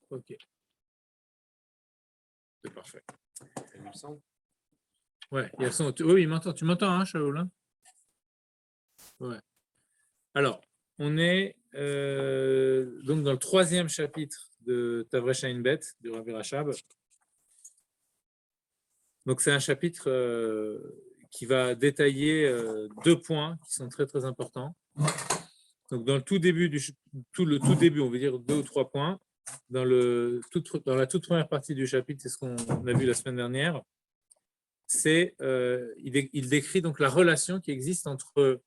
Ok. C'est parfait. Il me semble. Ouais, il y a son... Oui, il m'entend. Tu m'entends, hein, Shaoul, hein? Ouais. Alors, on est donc dans le 3e chapitre de Tavresh Ayin Bet, du Rabbi Rachab. Donc, c'est un chapitre qui va détailler 2 points qui sont très, très importants. Donc, dans le tout début, le tout début, on va dire 2 ou 3 points. Dans la toute première partie du chapitre, c'est ce qu'on a vu la semaine dernière, il décrit donc la relation qui existe entre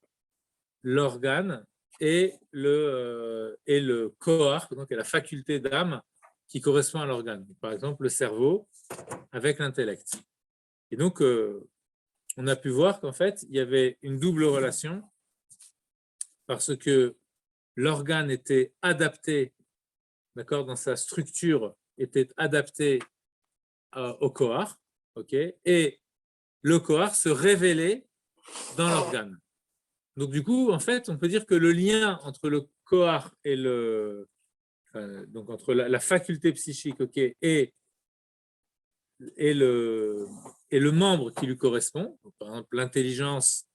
l'organe et le kohar, donc la faculté d'âme qui correspond à l'organe. Par exemple, le cerveau avec l'intellect. Et donc, on a pu voir qu'en fait, il y avait une double relation parce que l'organe était adapté, d'accord, dans sa structure, était adapté au kohar, ok, et le kohar se révélait dans l'organe. Donc, du coup, en fait, on peut dire que le lien entre le kohar et donc entre la faculté psychique, ok, et le membre qui lui correspond, donc, par exemple l'intelligence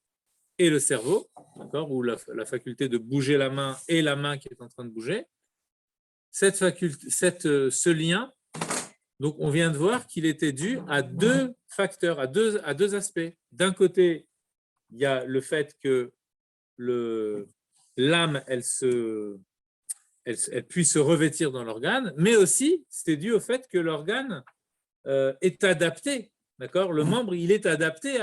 et le cerveau, d'accord, ou la faculté de bouger la main et la main qui est en train de bouger, ce lien, donc on vient de voir qu'il était dû à 2 facteurs, à deux aspects. D'un côté, il y a le fait que l'âme, elle puisse se revêtir dans l'organe, mais aussi, c'est dû au fait que l'organe est adapté, d'accord. Le membre, il est adapté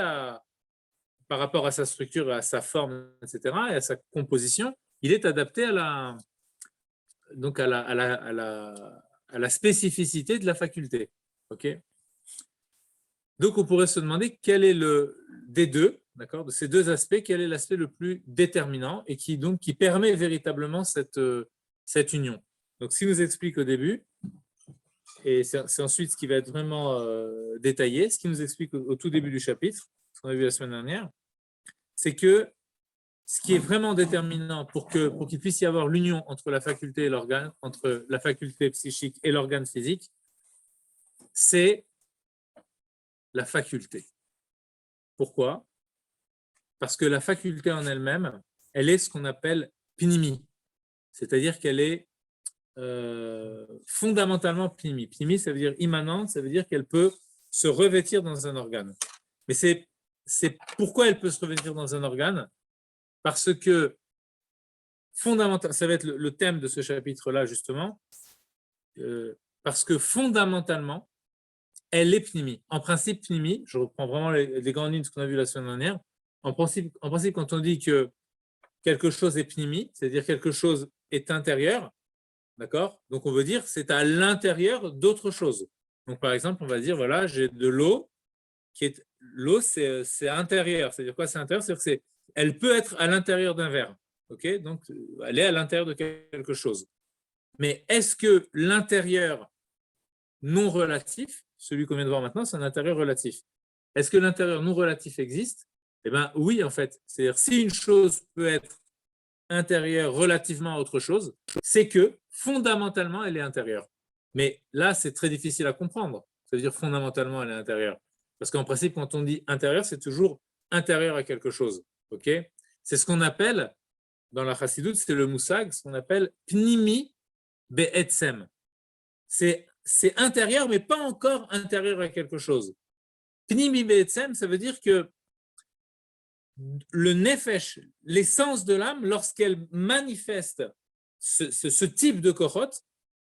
par rapport à sa structure, à sa forme, etc., et à sa composition, il est adapté à la spécificité de la faculté. Ok. Donc, on pourrait se demander quel est des deux, d'accord, de ces 2 aspects, quel est l'aspect le plus déterminant et qui permet véritablement cette union. Donc, ce qu'il nous explique au début, et c'est ensuite ce qui va être vraiment détaillé, ce qui nous explique au tout début du chapitre, ce qu'on a vu la semaine dernière, c'est que ce qui est vraiment déterminant pour qu'il puisse y avoir l'union entre la faculté et l'organe, entre la faculté psychique et l'organe physique, c'est la faculté. Pourquoi? Parce que la faculté en elle-même, elle est ce qu'on appelle pnimi, c'est-à-dire qu'elle est fondamentalement pnimi. Pnimi, ça veut dire immanente, ça veut dire qu'elle peut se revêtir dans un organe. Mais c'est pourquoi elle peut se revêtir dans un organe? Parce que fondamentalement, ça va être le thème de ce chapitre-là justement, parce que fondamentalement, elle est pnimi. En principe, pnimi, je reprends vraiment les grandes lignes de ce qu'on a vu la semaine dernière, en principe, quand on dit que quelque chose est pnimi, c'est-à-dire quelque chose est intérieur, d'accord? Donc on veut dire c'est à l'intérieur d'autre chose. Donc par exemple, on va dire voilà, j'ai de l'eau l'eau c'est intérieur. C'est-à-dire quoi? C'est intérieur, c'est-à-dire elle peut être à l'intérieur d'un verre. Ok? Donc elle est à l'intérieur de quelque chose. Mais est-ce que l'intérieur non relatif, celui qu'on vient de voir maintenant, c'est un intérieur relatif. Est-ce que l'intérieur non relatif existe? Eh bien oui, en fait. C'est-à-dire si une chose peut être intérieure relativement à autre chose, c'est que fondamentalement elle est intérieure. Mais là, c'est très difficile à comprendre. Ça veut dire fondamentalement elle est intérieure. Parce qu'en principe, quand on dit intérieur, c'est toujours intérieur à quelque chose. Ok? C'est ce qu'on appelle, dans la chassidoute, c'est le moussag, ce qu'on appelle pnimi be'etzem. C'est intérieur, mais pas encore intérieur à quelque chose. Pnimi be'etzem, ça veut dire que le nefesh, l'essence de l'âme, lorsqu'elle manifeste ce type de kohot,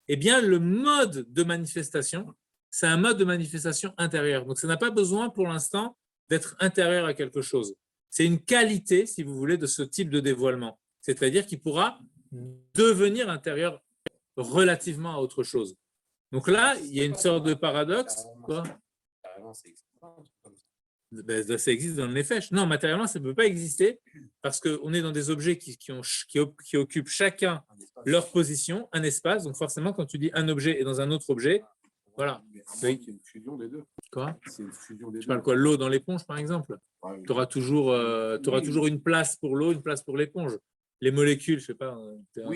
eh bien, le mode de manifestation, c'est un mode de manifestation intérieur. Donc, ça n'a pas besoin pour l'instant d'être intérieur à quelque chose. C'est une qualité, si vous voulez, de ce type de dévoilement. C'est-à-dire qu'il pourra devenir intérieur relativement à autre chose. Donc là, il y a une sorte de paradoxe. Quoi? Ben, ça existe dans le nefesh. Non, matériellement, ça ne peut pas exister parce qu'on est dans des objets qui occupent chacun leur position, un espace. Donc forcément, quand tu dis un objet est dans un autre objet, voilà. C'est une fusion des deux. Quoi? C'est une fusion des deux. Tu parles quoi? L'eau dans l'éponge, par exemple? Tu auras toujours une place pour l'eau, une place pour l'éponge. Les molécules, je ne sais pas,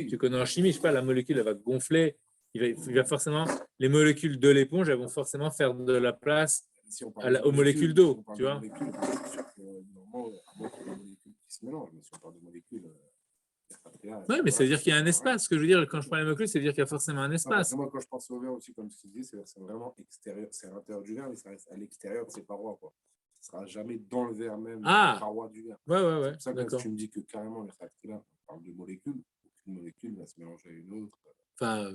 tu connais en chimie, je ne sais pas, la molécule, elle va gonfler il va forcément, les molécules de l'éponge, elles vont forcément faire de la place Si on parle aux molécules d'eau, tu vois. Normalement, à moins qu'il y ait des molécules qui se mélangent, mais si on parle de molécules, Oui, mais ça veut dire qu'il y a un espace. Ce que je veux dire, quand je parle de molécules, c'est dire qu'il y a forcément un espace. Moi, quand je pense au verre aussi, comme tu dis, c'est vraiment extérieur. C'est à l'intérieur du verre, mais ça reste à l'extérieur de ses parois, quoi. Ce ne sera jamais dans le verre même, la paroi du verre. Ouais. C'est pour ça que quand tu me dis que carrément, les réacteurs, on parle de molécules, aucune molécule va se mélanger à une autre. Enfin,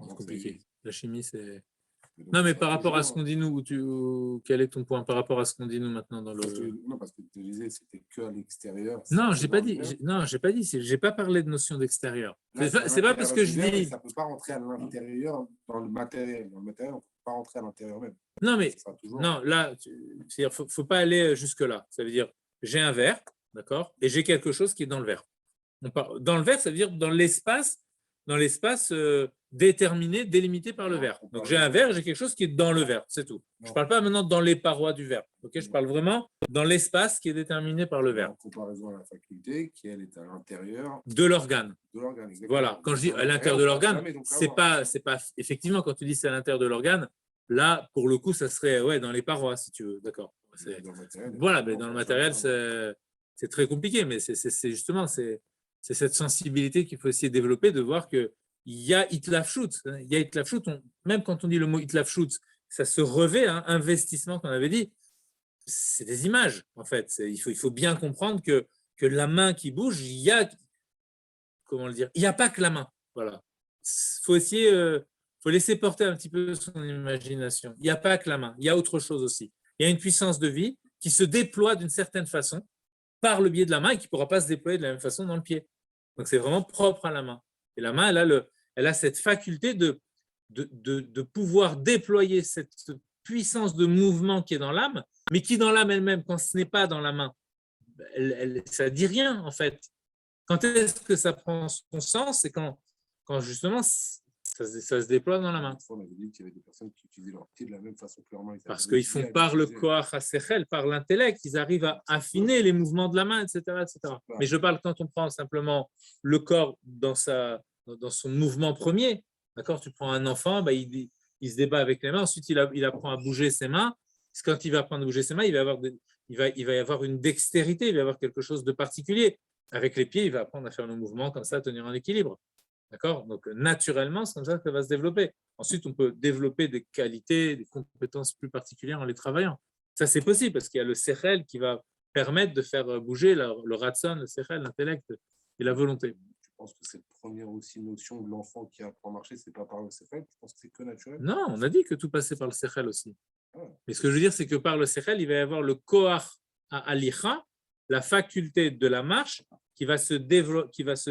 c'est compliqué. La chimie, c'est... Non, mais par rapport à ce qu'on dit nous, quel est ton point par rapport à ce qu'on dit nous maintenant dans le... Non, parce que tu disais c'était que à l'extérieur. Non, j'ai pas dit. Non, j'ai pas dit. J'ai pas parlé de notion d'extérieur. C'est pas parce que je dis. Ça peut pas rentrer à l'intérieur dans le matériel. Dans le matériel, on peut pas rentrer à l'intérieur même. Non, mais non, là, c'est-à-dire, faut pas aller jusque là. Ça veut dire, j'ai un verre, d'accord, et j'ai quelque chose qui est dans le verre. Dans le verre, ça veut dire dans l'espace déterminé, délimité par le verre. Donc j'ai un verre, j'ai quelque chose qui est dans le verre, c'est tout. Je ne parle pas maintenant dans les parois du verre. Okay, je parle vraiment dans l'espace qui est déterminé par le verre. En comparaison à la faculté, qui elle est à l'intérieur de l'organe. Voilà. Quand je dis à l'intérieur de l'organe, c'est pas effectivement quand tu dis c'est à l'intérieur de l'organe. Là, pour le coup, ça serait dans les parois, si tu veux. D'accord. Voilà, mais dans le matériel, c'est très compliqué, mais c'est justement cette sensibilité qu'il faut essayer de développer, de voir qu'il y a Itlafshut. Il y a Itlafshut, même quand on dit le mot Itlafshut, ça se revêt, investissement qu'on avait dit, c'est des images, en fait. Il faut bien comprendre que la main qui bouge, il y a, comment le dire, il n'y a pas que la main. Voilà. Faut laisser porter un petit peu son imagination. Il n'y a pas que la main, il y a autre chose aussi. Il y a une puissance de vie qui se déploie d'une certaine façon par le biais de la main et qui ne pourra pas se déployer de la même façon dans le pied. Donc, c'est vraiment propre à la main. Et la main, elle a cette faculté de pouvoir déployer cette puissance de mouvement qui est dans l'âme, mais qui dans l'âme elle-même, quand ce n'est pas dans la main, ça ne dit rien en fait. Quand est-ce que ça prend son sens? C'est quand justement ça se déploie dans la main. On avait dit qu'il y avait des personnes qui utilisaient leur pied de la même façon que leur main. Parce qu'ils font par le koach hasechel, par l'intellect, ils arrivent à affiner les mouvements de la main, etc. Mais je parle quand on prend simplement le corps dans son mouvement premier. D'accord, tu prends un enfant, il se débat avec les mains, ensuite il apprend à bouger ses mains. Quand il va apprendre à bouger ses mains, il va y avoir une dextérité, il va y avoir quelque chose de particulier. Avec les pieds, il va apprendre à faire le mouvement comme ça, à tenir un équilibre. D'accord? Donc, naturellement, c'est comme ça que ça va se développer. Ensuite, on peut développer des qualités, des compétences plus particulières en les travaillant. Ça, c'est possible parce qu'il y a le sechel qui va permettre de faire bouger le ratson, le sechel, l'intellect et la volonté. Je pense que cette première aussi notion de l'enfant qui apprend à marcher, c'est pas par le sechel. Je pense que c'est que naturel. Non, on a dit que tout passait par le sechel aussi. Mais ce que je veux dire, c'est que par le sechel, il va y avoir le koach à alicha, la faculté de la marche qui va se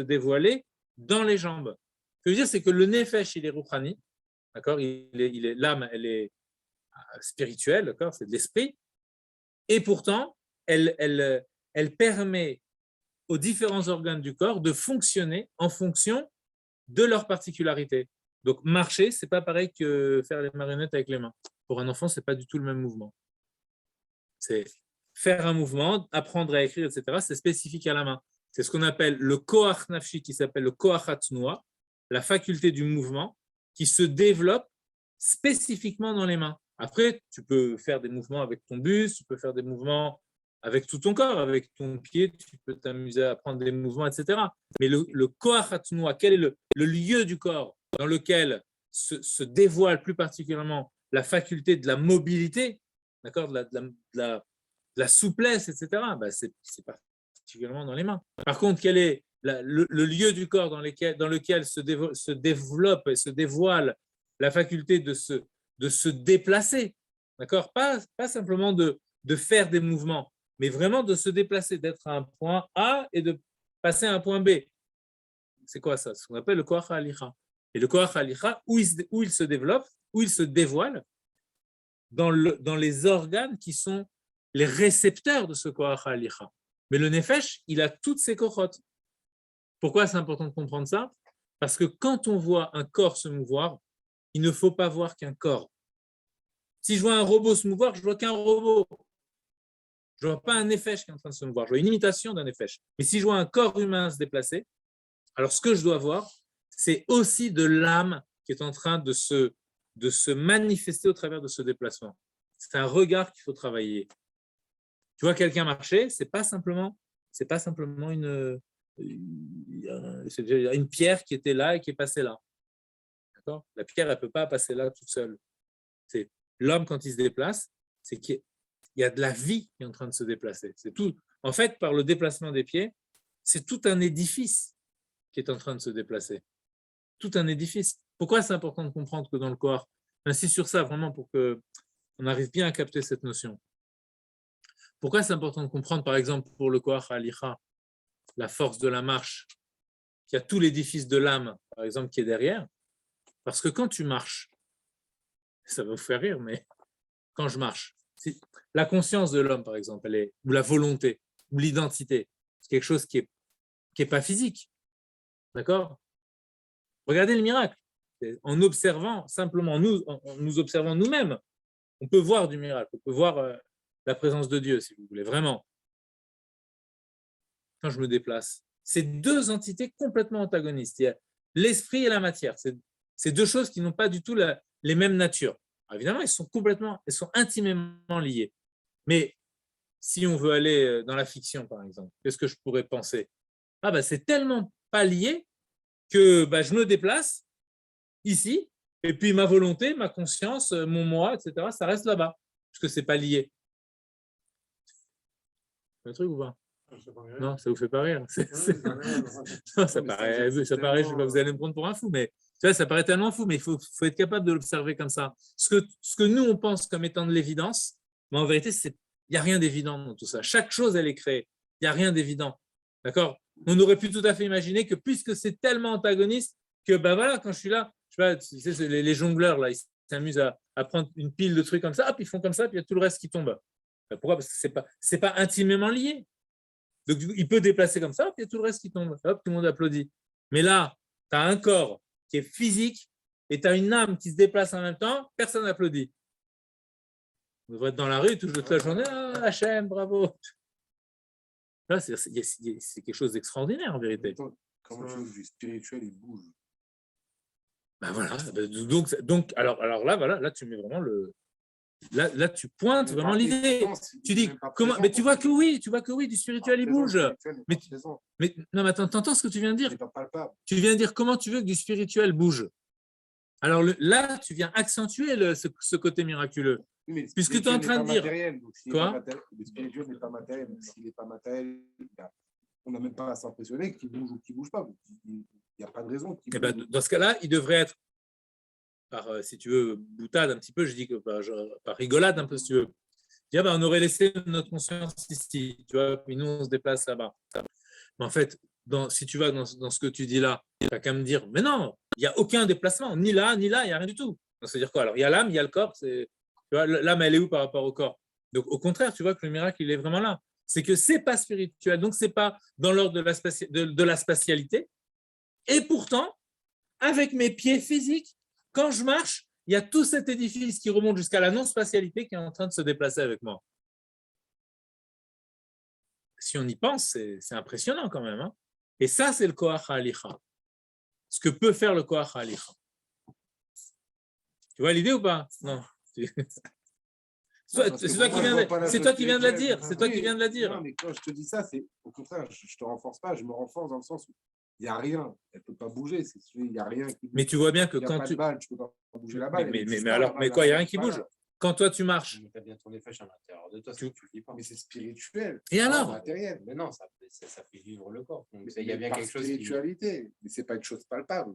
dévoiler dans les jambes. Ce que je veux dire, c'est que le nefesh, il est rouhani, d'accord, l'âme, elle est spirituelle, d'accord, c'est de l'esprit, et pourtant, elle permet aux différents organes du corps de fonctionner en fonction de leurs particularités. Donc, marcher, c'est pas pareil que faire les marionnettes avec les mains. Pour un enfant, c'est pas du tout le même mouvement. C'est faire un mouvement, apprendre à écrire, etc., c'est spécifique à la main. C'est ce qu'on appelle le koach nafshi, qui s'appelle le koach hatnoa, la faculté du mouvement, qui se développe spécifiquement dans les mains. Après, tu peux faire des mouvements avec ton buste, tu peux faire des mouvements avec tout ton corps, avec ton pied, tu peux t'amuser à prendre des mouvements, etc. Mais le koach hatnoa, quel est le lieu du corps dans lequel se dévoile plus particulièrement la faculté de la mobilité, d'accord, de la souplesse, etc., c'est particulièrement dans les mains. Par contre, quel est le lieu du corps dans lequel se développe et se dévoile la faculté de se déplacer, d'accord, pas simplement de faire des mouvements, mais vraiment de se déplacer, d'être à un point A et de passer à un point B. C'est quoi ça? C'est ce qu'on appelle le koach halicha. Et le koach halicha, où il se développe, où il se dévoile, dans les organes qui sont les récepteurs de ce koach halicha. Mais le nefesh, il a toutes ses kochot. Pourquoi c'est important de comprendre ça? Parce que quand on voit un corps se mouvoir, il ne faut pas voir qu'un corps. Si je vois un robot se mouvoir, je vois qu'un robot. Je ne vois pas un nefesh qui est en train de se mouvoir. Je vois une imitation d'un nefesh. Mais si je vois un corps humain se déplacer, alors ce que je dois voir, c'est aussi de l'âme qui est en train de se manifester au travers de ce déplacement. C'est un regard qu'il faut travailler. Tu vois quelqu'un marcher, c'est pas simplement une pierre qui était là et qui est passée là. D'accord ? La pierre, elle ne peut pas passer là toute seule. C'est l'homme, quand il se déplace, c'est qu'il y a de la vie qui est en train de se déplacer. C'est tout. En fait, par le déplacement des pieds, c'est tout un édifice qui est en train de se déplacer. Tout un édifice. Pourquoi c'est important de comprendre que dans le corps, j'insiste sur ça vraiment pour qu'on arrive bien à capter cette notion. Pourquoi c'est important de comprendre, par exemple, pour le Koach HaHalicha, la force de la marche, qu'il y a tout l'édifice de l'âme, par exemple, qui est derrière? Parce que quand tu marches, ça va vous faire rire, mais quand je marche, la conscience de l'homme, par exemple, ou la volonté, ou l'identité, c'est quelque chose qui est pas physique. D'accord? Regardez le miracle. En observant, simplement, en nous observant nous-mêmes, on peut voir du miracle, on peut voir la présence de Dieu, si vous voulez, vraiment. Quand je me déplace, c'est deux entités complètement antagonistes. Il y a l'esprit et la matière. C'est deux choses qui n'ont pas du tout les mêmes natures. Alors, évidemment, elles sont intimement liées. Mais si on veut aller dans la fiction, par exemple, qu'est-ce que je pourrais penser? C'est tellement pas lié que je me déplace ici, et puis ma volonté, ma conscience, mon moi, etc., ça reste là-bas, parce que c'est pas lié. C'est un truc ou pas? Non, ça vous fait pas rire. Non, ça paraît, je sais pas, vous allez me prendre pour un fou, mais tu vois, ça paraît tellement fou, mais il faut être capable de l'observer comme ça. Ce que nous, on pense comme étant de l'évidence, mais en vérité, il n'y a rien d'évident dans tout ça. Chaque chose, elle est créée. Il n'y a rien d'évident. D'accord? On aurait pu tout à fait imaginer que puisque c'est tellement antagoniste, que voilà, quand je suis là, tu sais, les jongleurs, là, ils s'amusent à prendre une pile de trucs comme ça, puis ils font comme ça, puis il y a tout le reste qui tombe. Pourquoi? Parce que c'est pas intimement lié. Donc, il peut déplacer comme ça, puis il y a tout le reste qui tombe. Hop, tout le monde applaudit. Mais là, tu as un corps qui est physique et tu as une âme qui se déplace en même temps, personne n'applaudit. On devrait être dans la rue toute la journée. Ah, Hachem, bravo. Là, c'est quelque chose d'extraordinaire en vérité. Comment tu veux que du spirituel, il bouge? Voilà. Donc alors là, voilà, là, tu mets vraiment Là, tu pointes vraiment l'idée. Tu dis comment? Mais tu vois que oui, du spirituel il bouge. Mais non, mais attends, t'entends ce que tu viens de dire? Tu viens de dire comment tu veux que du spirituel bouge. Alors là, tu viens accentuer ce côté miraculeux. Puisque tu es en train de dire. Quoi? Le spirituel n'est pas matériel. S'il n'est pas matériel, on n'a même pas à s'impressionner qu'il bouge ou qu'il ne bouge pas. Il n'y a pas de raison. Dans ce cas-là, il devrait être. Si tu veux, boutade un petit peu, je dis que par rigolade un peu, si tu veux. On aurait laissé notre conscience ici, tu vois, puis nous, on se déplace là-bas. Mais en fait, si tu vas dans ce que tu dis là, tu n'as qu'à me dire, mais non, il n'y a aucun déplacement, ni là, il n'y a rien du tout. C'est-à-dire quoi? Alors, il y a l'âme, il y a le corps, tu vois, l'âme, elle est où par rapport au corps? Donc, au contraire, tu vois que le miracle, il est vraiment là. C'est que ce n'est pas spirituel, donc ce n'est pas dans l'ordre de la spatialité. Et pourtant, avec mes pieds physiques, quand je marche, il y a tout cet édifice qui remonte jusqu'à la non-spatialité qui est en train de se déplacer avec moi. Si on y pense, c'est impressionnant quand même. Hein. Et ça, c'est le Koach HaHalicha. Ce que peut faire le Koach HaHalicha. Tu vois l'idée ou pas? Non. C'est toi qui viens de la dire. C'est toi qui viens de la dire. Non, mais quand je te dis ça, c'est au contraire, je ne te renforce pas, je me renforce dans le sens où il n'y a rien, elle ne peut pas bouger, il n'y a rien qui bouge. Mais tu vois bien que quand tu. Balle, tu ne peux pas bouger la balle. Mais quoi, il n'y a rien qui bouge? Quand toi tu marches. Tu as bien ton effet à l'intérieur de toi, tu le dis pas. Mais c'est spirituel. Et alors? Matériel. Mais non, ça fait vivre le corps. Donc, il y a bien quelque chose. Spiritualité, mais ce n'est pas une chose palpable.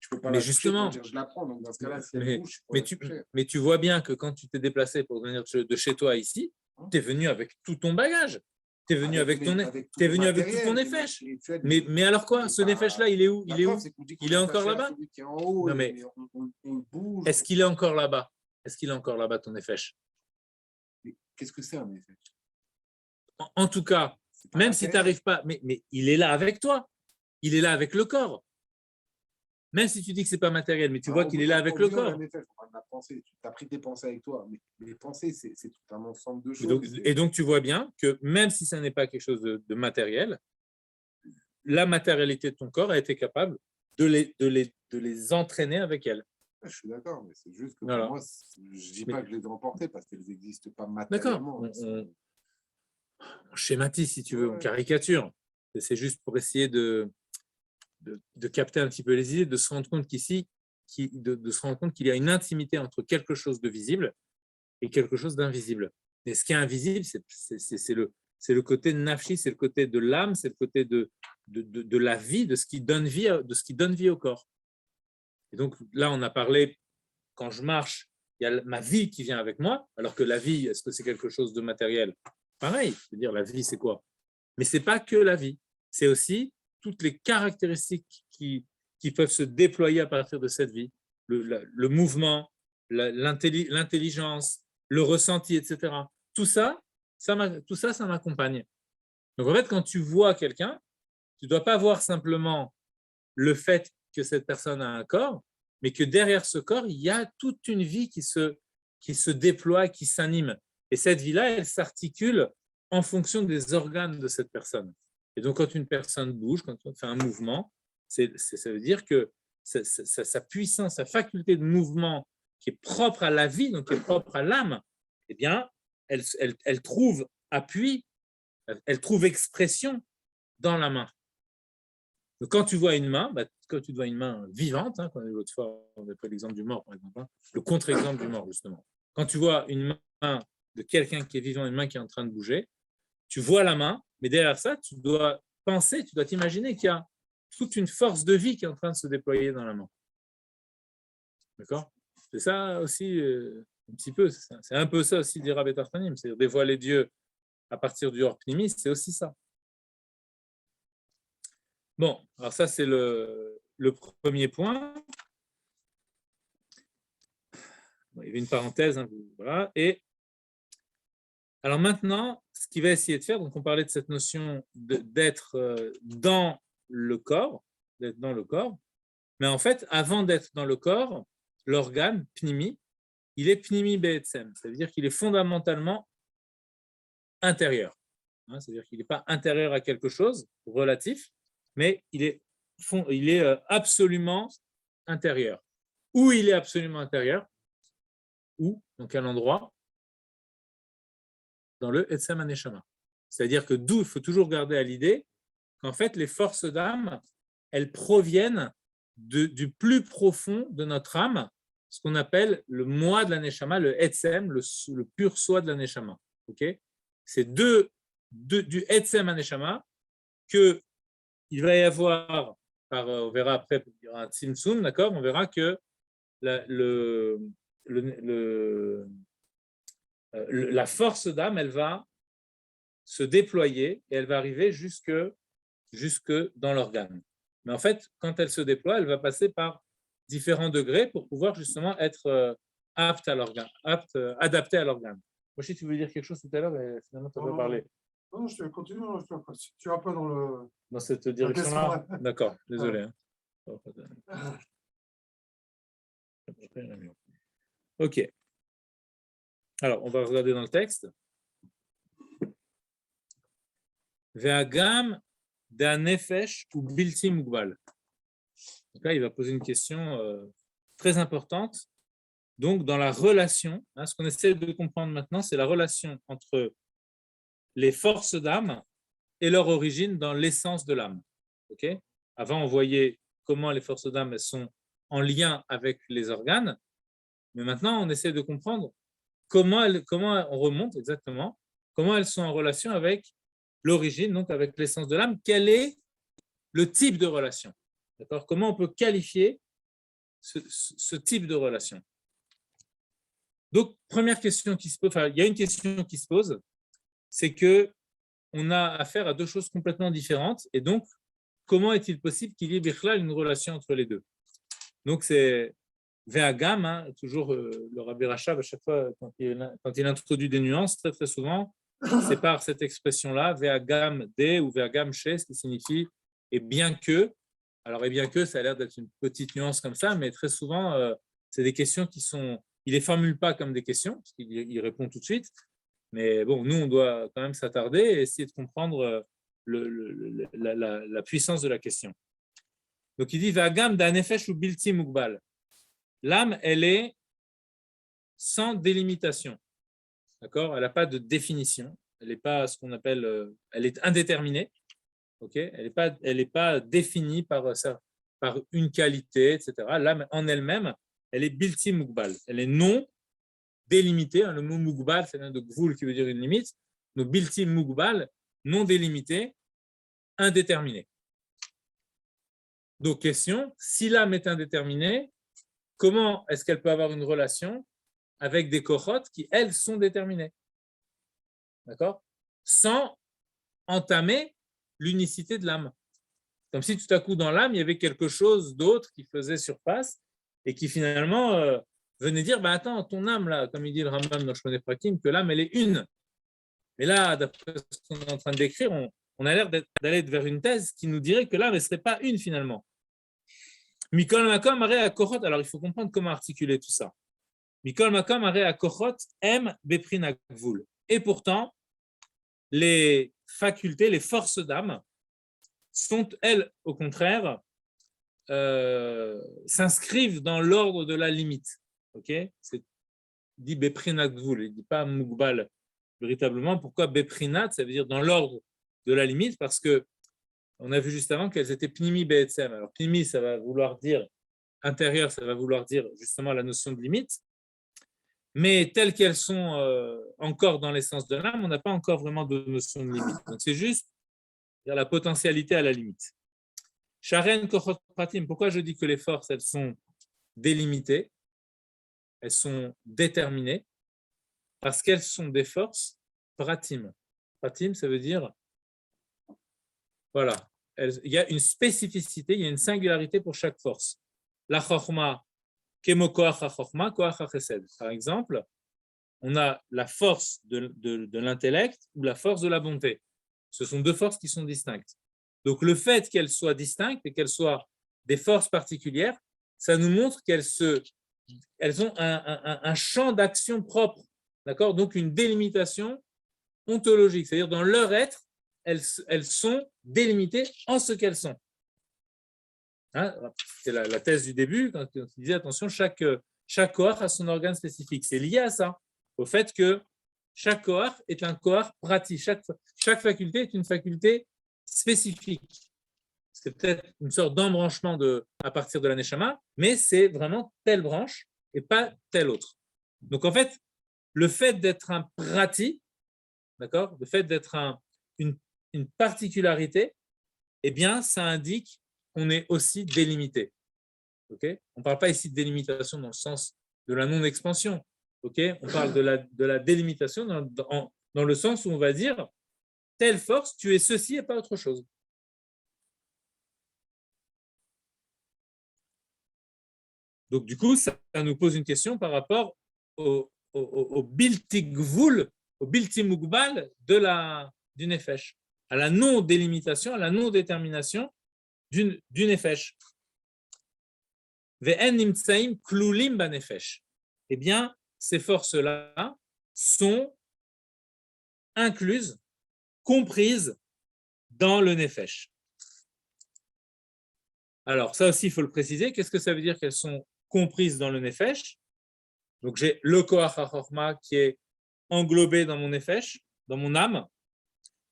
Tu peux pas mais justement, dire, je la prends, donc dans ce cas-là, mais tu vois bien que quand tu t'es déplacé pour venir de chez toi ici, tu es venu avec tout ton bagage. Tu es venu avec tout ton nefesh. Mais alors quoi? Ce nefesh-là, il est où? Il est encore là-bas? Non, mais est-ce qu'il est encore là-bas? Est-ce qu'il est encore là-bas, ton nefesh? Qu'est-ce que c'est un nefesh? En tout cas, même si tu n'arrives pas, mais il est là avec toi. Il est là avec le corps. Même si tu dis que ce n'est pas matériel, mais tu vois qu'il est là avec le corps. Tu as pris tes pensées avec toi, mais les pensées, c'est tout un ensemble de choses. Et donc, tu vois bien que même si ça n'est pas quelque chose de matériel, la matérialité de ton corps a été capable de les entraîner avec elles. Je suis d'accord, mais c'est juste que Voilà. pour moi, je ne dis pas que je les ai emportés parce qu'elles n'existent pas matériellement. D'accord. On schématise, si tu veux, on caricature. C'est juste pour essayer de capter un petit peu les idées, de se rendre compte qu'ici, de se rendre compte qu'il y a une intimité entre quelque chose de visible et quelque chose d'invisible. Et ce qui est invisible, c'est le côté nafshi, c'est le côté de l'âme, c'est le côté de la vie, de ce qui donne vie au corps. Et donc là, on a parlé, quand je marche, il y a ma vie qui vient avec moi, alors que la vie, est-ce que c'est quelque chose de matériel? Pareil, je veux dire, la vie, c'est quoi? Mais ce n'est pas que la vie, c'est aussi toutes les caractéristiques qui peuvent se déployer à partir de cette vie, le mouvement, l'intelligence, le ressenti, etc. Tout ça, ça m'accompagne. Donc en fait, quand tu vois quelqu'un, tu ne dois pas voir simplement le fait que cette personne a un corps, mais que derrière ce corps, il y a toute une vie qui se déploie, qui s'anime. Et cette vie-là, elle s'articule en fonction des organes de cette personne. Et donc, quand une personne bouge, quand on fait un mouvement, ça veut dire que sa puissance, sa faculté de mouvement qui est propre à la vie, donc qui est propre à l'âme, eh bien, elle trouve appui, elle trouve expression dans la main. Donc, quand tu vois une main, vivante, quand l'autre fois, on a pris l'exemple du mort, par exemple, le contre-exemple du mort, justement. Quand tu vois une main de quelqu'un qui est vivant, une main qui est en train de bouger, tu vois la main, mais derrière ça, tu dois penser, tu dois t'imaginer qu'il y a toute une force de vie qui est en train de se déployer dans la main. D'accord? C'est ça aussi, un petit peu, c'est un peu ça aussi d'Ira Betartanim, c'est-à-dire dévoiler Dieu à partir du hors pnimis, c'est aussi ça. Bon, alors ça c'est le premier point. Bon, il y avait une parenthèse, voilà. Et alors maintenant, ce qu'il va essayer de faire, donc on parlait de cette notion d'être dans le corps, mais en fait, avant d'être dans le corps, l'organe pnimi, il est pnimi be'etzem, ça veut dire qu'il est fondamentalement intérieur. C'est-à-dire qu'il n'est pas intérieur à quelque chose, relatif, mais il est absolument intérieur. Où il est absolument intérieur? Où? Dans quel endroit? Dans le Etzem Aneshama. C'est-à-dire que d'où il faut toujours garder à l'idée qu'en fait, les forces d'âme, elles proviennent du plus profond de notre âme, ce qu'on appelle le moi de la Neshama, le Etzem, le pur soi de la Neshama. Okay? C'est du Etzem Aneshama qu'il va y avoir, on verra après, il y aura un Tzimtzum, d'accord? On verra que la force d'âme, elle va se déployer et elle va arriver jusque dans l'organe. Mais en fait, quand elle se déploie, elle va passer par différents degrés pour pouvoir justement être apte à l'organe, adaptée à l'organe. Moi, si tu voulais dire quelque chose tout à l'heure, mais finalement, tu n'as pas parlé. Non, je te continue. Tu vas pas dans cette direction-là. D'accord, désolé. Ok. Alors, on va regarder dans le texte. Ve'agam d'anefesh ou bilti mugbal. Donc là, il va poser une question très importante. Donc, dans la relation, ce qu'on essaie de comprendre maintenant, c'est la relation entre les forces d'âme et leur origine dans l'essence de l'âme. Okay? Avant, on voyait comment les forces d'âme sont en lien avec les organes, mais maintenant, on essaie de comprendre comment on remonte exactement, comment elles sont en relation avec l'origine, donc avec l'essence de l'âme. Quel est le type de relation? D'accord? Comment on peut qualifier ce type de relation? Donc, première question qui se pose, il y a une question qui se pose, c'est que on a affaire à deux choses complètement différentes, et donc, comment est-il possible qu'il y ait une relation entre les deux? Donc, c'est Ve'agam, toujours le Rabbi Rachav, à chaque fois, quand il introduit des nuances, très très souvent, c'est par cette expression-là, Ve'agam de ou Ve'agam she, ce qui signifie et bien que. Alors, et bien que, ça a l'air d'être une petite nuance comme ça, mais très souvent, c'est des questions qui sont. Il ne les formule pas comme des questions, parce qu'il répond tout de suite. Mais bon, nous, on doit quand même s'attarder et essayer de comprendre la puissance de la question. Donc il dit Vagam d'anefesh ou bilti mugbal. L'âme, elle est sans délimitation. D'accord? Elle n'a pas de définition. Elle n'est pas ce qu'on appelle. Elle est indéterminée. Okay? Elle n'est pas définie par une qualité, etc. L'âme en elle-même, elle est bilti mugbal. Elle est non délimitée. Le mot mugbal, c'est de gvoul qui veut dire une limite. Donc bilti mugbal, non délimité, indéterminé. Donc question, si l'âme est indéterminée, comment est-ce qu'elle peut avoir une relation avec des kochot qui, elles, sont déterminées? D'accord? Sans entamer l'unicité de l'âme. Comme si tout à coup dans l'âme, il y avait quelque chose d'autre qui faisait surface et qui finalement venait dire, bah attends, ton âme là, comme il dit le Rambam dans Shmoneh Prakim, que l'âme elle est une. Mais là, d'après ce qu'on est en train de décrire, on a l'air d'aller vers une thèse qui nous dirait que l'âme ne serait pas une finalement. Mikol Makom Aré à Kochot, alors il faut comprendre comment articuler tout ça. Mikol Makom Aré à Kochot M Beprin Gvul. Et pourtant, les facultés, les forces d'âme sont, elles, au contraire, s'inscrivent dans l'ordre de la limite. Ok? C'est dit Beprinat Gvul, il ne dit pas Mugbal véritablement. Pourquoi Beprinat? Ça veut dire dans l'ordre de la limite, parce que on a vu juste avant qu'elles étaient Pnimi Be'etzem. Alors Pnimi, ça va vouloir dire intérieur, ça va vouloir dire justement la notion de limite. Mais telles qu'elles sont encore dans l'essence de l'âme, on n'a pas encore vraiment de notion de limite. Donc c'est juste la potentialité à la limite. Sharen Kochot Pratim, pourquoi je dis que les forces, elles sont délimitées, elles sont déterminées, parce qu'elles sont des forces pratim. Pratim, ça veut dire, voilà, il y a une spécificité, il y a une singularité pour chaque force. La chorma, kemo koach ha-chorma, koach ha-chesed. Par exemple, on a la force de l'intellect ou la force de la bonté. Ce sont deux forces qui sont distinctes. Donc, le fait qu'elles soient distinctes et qu'elles soient des forces particulières, ça nous montre qu'elles ont un champ d'action propre. D'accord? Donc, une délimitation ontologique. C'est-à-dire, dans leur être, elles sont délimitées en ce qu'elles sont. Hein? C'est la thèse du début, quand on disait, attention, chaque koach a son organe spécifique. C'est lié à ça, au fait que chaque koach est un koach pratique. Chaque faculté est une faculté spécifique. C'est peut-être une sorte d'embranchement à partir de la neshama, mais c'est vraiment telle branche et pas telle autre. Donc en fait, le fait d'être un prati, d'accord, le fait d'être une particularité, eh bien, ça indique qu'on est aussi délimité. Okay? On ne parle pas ici de délimitation dans le sens de la non-expansion. Okay? On parle de la délimitation dans le sens où on va dire telle force, tu es ceci et pas autre chose. Donc, du coup, ça nous pose une question par rapport au bilti gvul, au bilti mugbal du nefesh, à la non-délimitation, à la non-détermination du nefesh. Ve'en nimtsaim klulim banefesh. Eh bien, ces forces-là sont incluses, comprises dans le nefesh. Alors, ça aussi, il faut le préciser. Qu'est-ce que ça veut dire qu'elles sont comprises dans le nefesh? Donc, j'ai le koach ha-chorma qui est englobé dans mon nefesh, dans mon âme.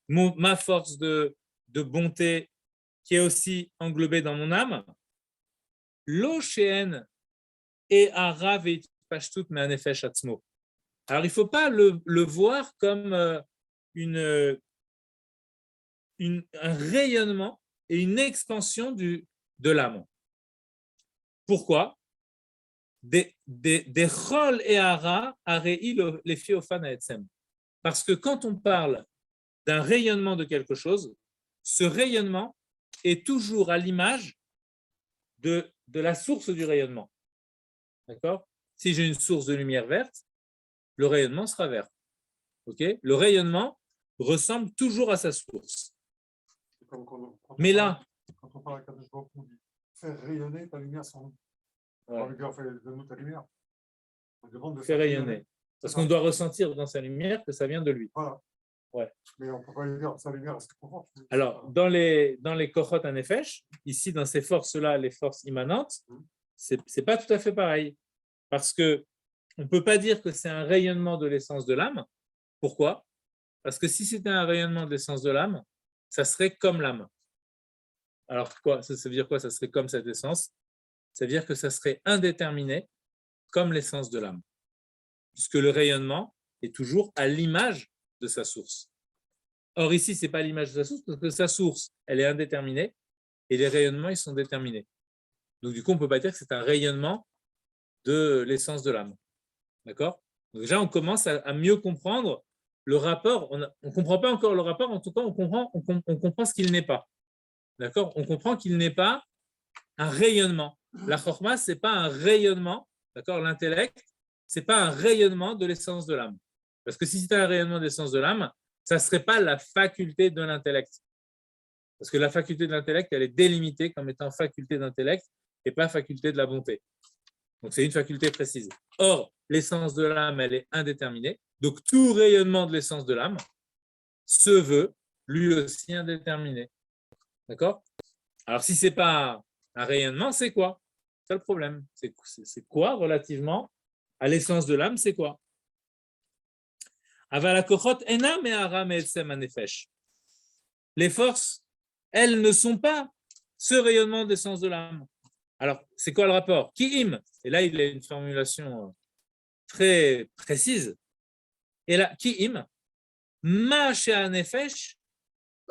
Ma force de bonté qui est aussi englobée dans mon âme. Lo she'en et ara ve'itpashtut me'hanefesh atzmo. Alors, il ne faut pas le voir comme un rayonnement et une expansion de l'âme. Pourquoi? Des chol et ara arei les fiofan etsem. Parce que quand on parle d'un rayonnement de quelque chose, ce rayonnement est toujours à l'image de la source du rayonnement. D'accord? Si j'ai une source de lumière verte, le rayonnement sera vert. Okay? Le rayonnement ressemble toujours à sa source. Mais là, quand on parle à Kadosh Baruch Hu, on dit faire rayonner ta lumière sans nous. Alors, le gars fait donne-nous ta lumière. On demande de faire rayonner. Parce qu'on doit ressentir dans sa lumière que ça vient de lui. Voilà. Ouais. Mais on ne peut pas lui dire sa lumière reste profonde. Alors, dans les Kochot Hanefesh, ici, dans ces forces-là, les forces immanentes, c'est pas tout à fait pareil. Parce que on ne peut pas dire que c'est un rayonnement de l'essence de l'âme. Pourquoi? Parce que si c'était un rayonnement de l'essence de l'âme, ça serait comme l'âme. Alors, quoi? Ça veut dire quoi? Ça serait comme cette essence. Ça veut dire que ça serait indéterminé comme l'essence de l'âme. Puisque le rayonnement est toujours à l'image de sa source. Or, ici, ce n'est pas l'image de sa source, parce que sa source, elle est indéterminée, et les rayonnements, ils sont déterminés. Donc, du coup, on ne peut pas dire que c'est un rayonnement de l'essence de l'âme. D'accord? Donc, déjà, on commence à mieux comprendre le rapport. On ne comprend pas encore le rapport, en tout cas, on comprend ce qu'il n'est pas. D'accord? On comprend qu'il n'est pas un rayonnement. La chorma, ce n'est pas un rayonnement. D'accord? L'intellect, ce n'est pas un rayonnement de l'essence de l'âme. Parce que si c'était un rayonnement de l'essence de l'âme, ça ne serait pas la faculté de l'intellect. Parce que la faculté de l'intellect, elle est délimitée comme étant faculté d'intellect et pas faculté de la bonté. Donc, c'est une faculté précise. Or, l'essence de l'âme, elle est indéterminée. Donc, tout rayonnement de l'essence de l'âme se veut lui aussi indéterminé. D'accord? Alors, si ce n'est pas un rayonnement, c'est quoi? C'est le problème. C'est quoi relativement à l'essence de l'âme? C'est quoi? Les forces, elles ne sont pas ce rayonnement d'essence de l'âme. Alors, c'est quoi le rapport? Ki'im. Et là, il a une formulation très précise. Et là, Ki'im, ma she'anefesh,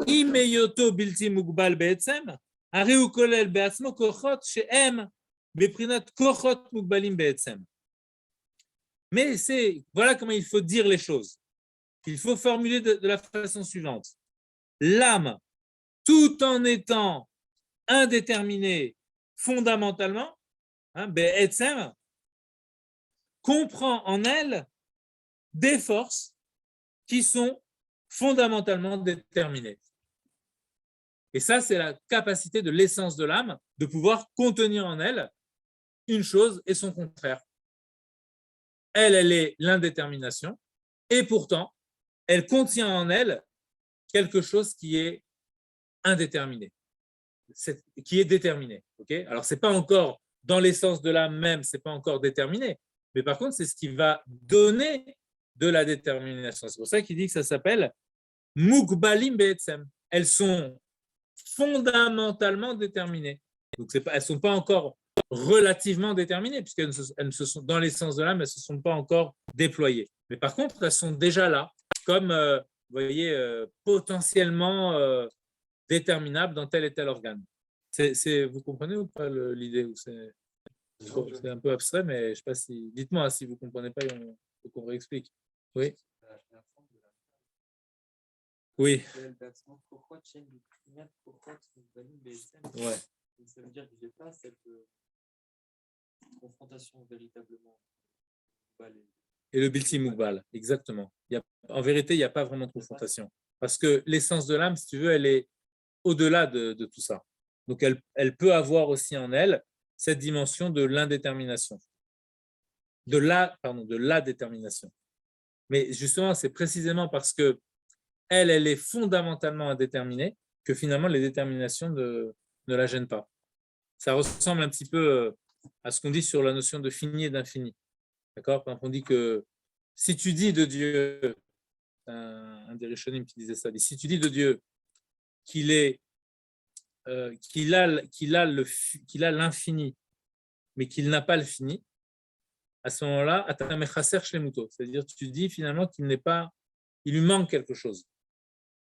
imeyoto bilti mugbal be'etzem, ari hu kolel be'atzmo kochot she'em beprinat kochot mugbalim be'etzem. Mais voilà comment il faut dire les choses. Il faut formuler de la façon suivante. L'âme, tout en étant indéterminée fondamentalement, be'etzem, comprend en elle des forces qui sont fondamentalement déterminées. Et ça, c'est la capacité de l'essence de l'âme de pouvoir contenir en elle une chose et son contraire. Elle est l'indétermination, et pourtant, elle contient en elle quelque chose qui est indéterminé, qui est déterminé. Okay? Alors, ce n'est pas encore dans l'essence de l'âme même, ce n'est pas encore déterminé, mais par contre, c'est ce qui va donner de la détermination. C'est pour ça qu'il dit que ça s'appelle Mugbalim Be'etzem. Elles sont fondamentalement déterminées. Donc, elles ne sont pas encore relativement déterminées, puisqu'elles se sont, dans l'essence de l'âme, elles ne se sont pas encore déployées. Mais par contre, elles sont déjà là, comme, vous voyez, potentiellement déterminables dans tel et tel organe. Vous comprenez ou pas l'idée? C'est un peu abstrait, mais je ne sais pas si... Dites-moi si vous ne comprenez pas, il faut qu'on réexplique. Oui. Oui. Ouais. Ça veut dire que je n'ai pas cette confrontation véritablement. Et le Bilti Mugbal, exactement. En vérité, il n'y a pas vraiment de confrontation. Parce que l'essence de l'âme, si tu veux, elle est au-delà de tout ça. Donc, elle peut avoir aussi en elle cette dimension de l'indétermination. De la détermination. Mais justement, c'est précisément parce que elle est fondamentalement indéterminée que finalement les déterminations ne la gênent pas. Ça ressemble un petit peu à ce qu'on dit sur la notion de fini et d'infini. D'accord? Quand on dit que si tu dis de Dieu, un des Rishonim qui disait ça, si tu dis de Dieu qu'il a l'infini, mais qu'il n'a pas le fini, à ce moment-là, c'est-à-dire tu dis finalement qu'il n'est pas, il lui manque quelque chose.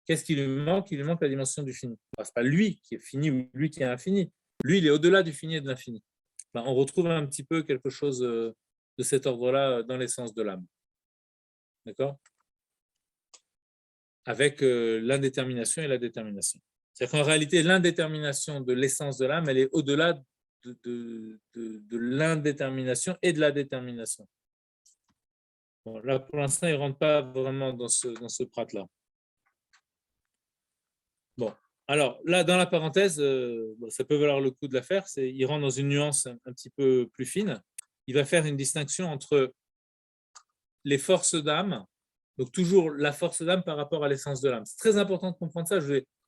Qu'est-ce qui lui manque? Il lui manque la dimension du fini. Ce n'est pas lui qui est fini ou lui qui est infini. Lui, il est au-delà du fini et de l'infini. On retrouve un petit peu quelque chose de cet ordre-là dans l'essence de l'âme. D'accord? Avec l'indétermination et la détermination. C'est-à-dire qu'en réalité, l'indétermination de l'essence de l'âme, elle est au-delà de l'indétermination et de la détermination. Bon, là, pour l'instant, il ne rentre pas vraiment dans ce prat-là. Bon, alors là, dans la parenthèse, ça peut valoir le coup de la faire, il rentre dans une nuance un petit peu plus fine. Il va faire une distinction entre les forces d'âme Donc, toujours la force d'âme par rapport à l'essence de l'âme. C'est très important de comprendre ça.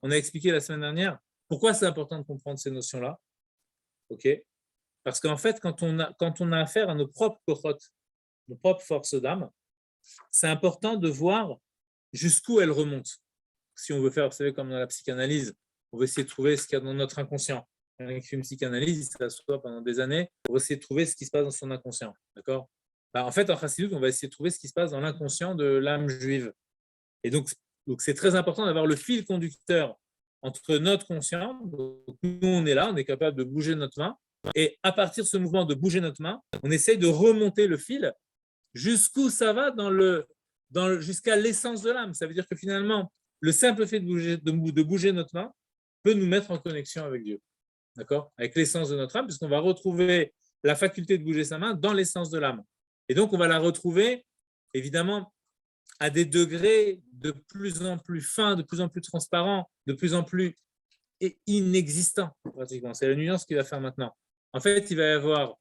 On a expliqué la semaine dernière pourquoi c'est important de comprendre ces notions-là. Ok? Parce qu'en fait, quand on a affaire à nos propres kochot, nos propres forces d'âme, c'est important de voir jusqu'où elles remontent. Si on veut faire, vous savez, comme dans la psychanalyse, on veut essayer de trouver ce qu'il y a dans notre inconscient. Quelqu'un qui fait une psychanalyse, il s'assoit pendant des années pour essayer de trouver ce qui se passe dans son inconscient. D'accord? En fait, en chassidoute, on va essayer de trouver ce qui se passe dans l'inconscient de l'âme juive. Et donc c'est très important d'avoir le fil conducteur entre notre conscient. Donc, nous, on est là, on est capable de bouger notre main. Et à partir de ce mouvement de bouger notre main, on essaye de remonter le fil jusqu'où ça va jusqu'à l'essence de l'âme. Ça veut dire que finalement, le simple fait de bouger notre main peut nous mettre en connexion avec Dieu. D'accord? Avec l'essence de notre âme, puisqu'on va retrouver la faculté de bouger sa main dans l'essence de l'âme. Et donc, on va la retrouver, évidemment, à des degrés de plus en plus fins, de plus en plus transparents, de plus en plus inexistants, pratiquement. C'est la nuance qu'il va faire maintenant. En fait, il va y avoir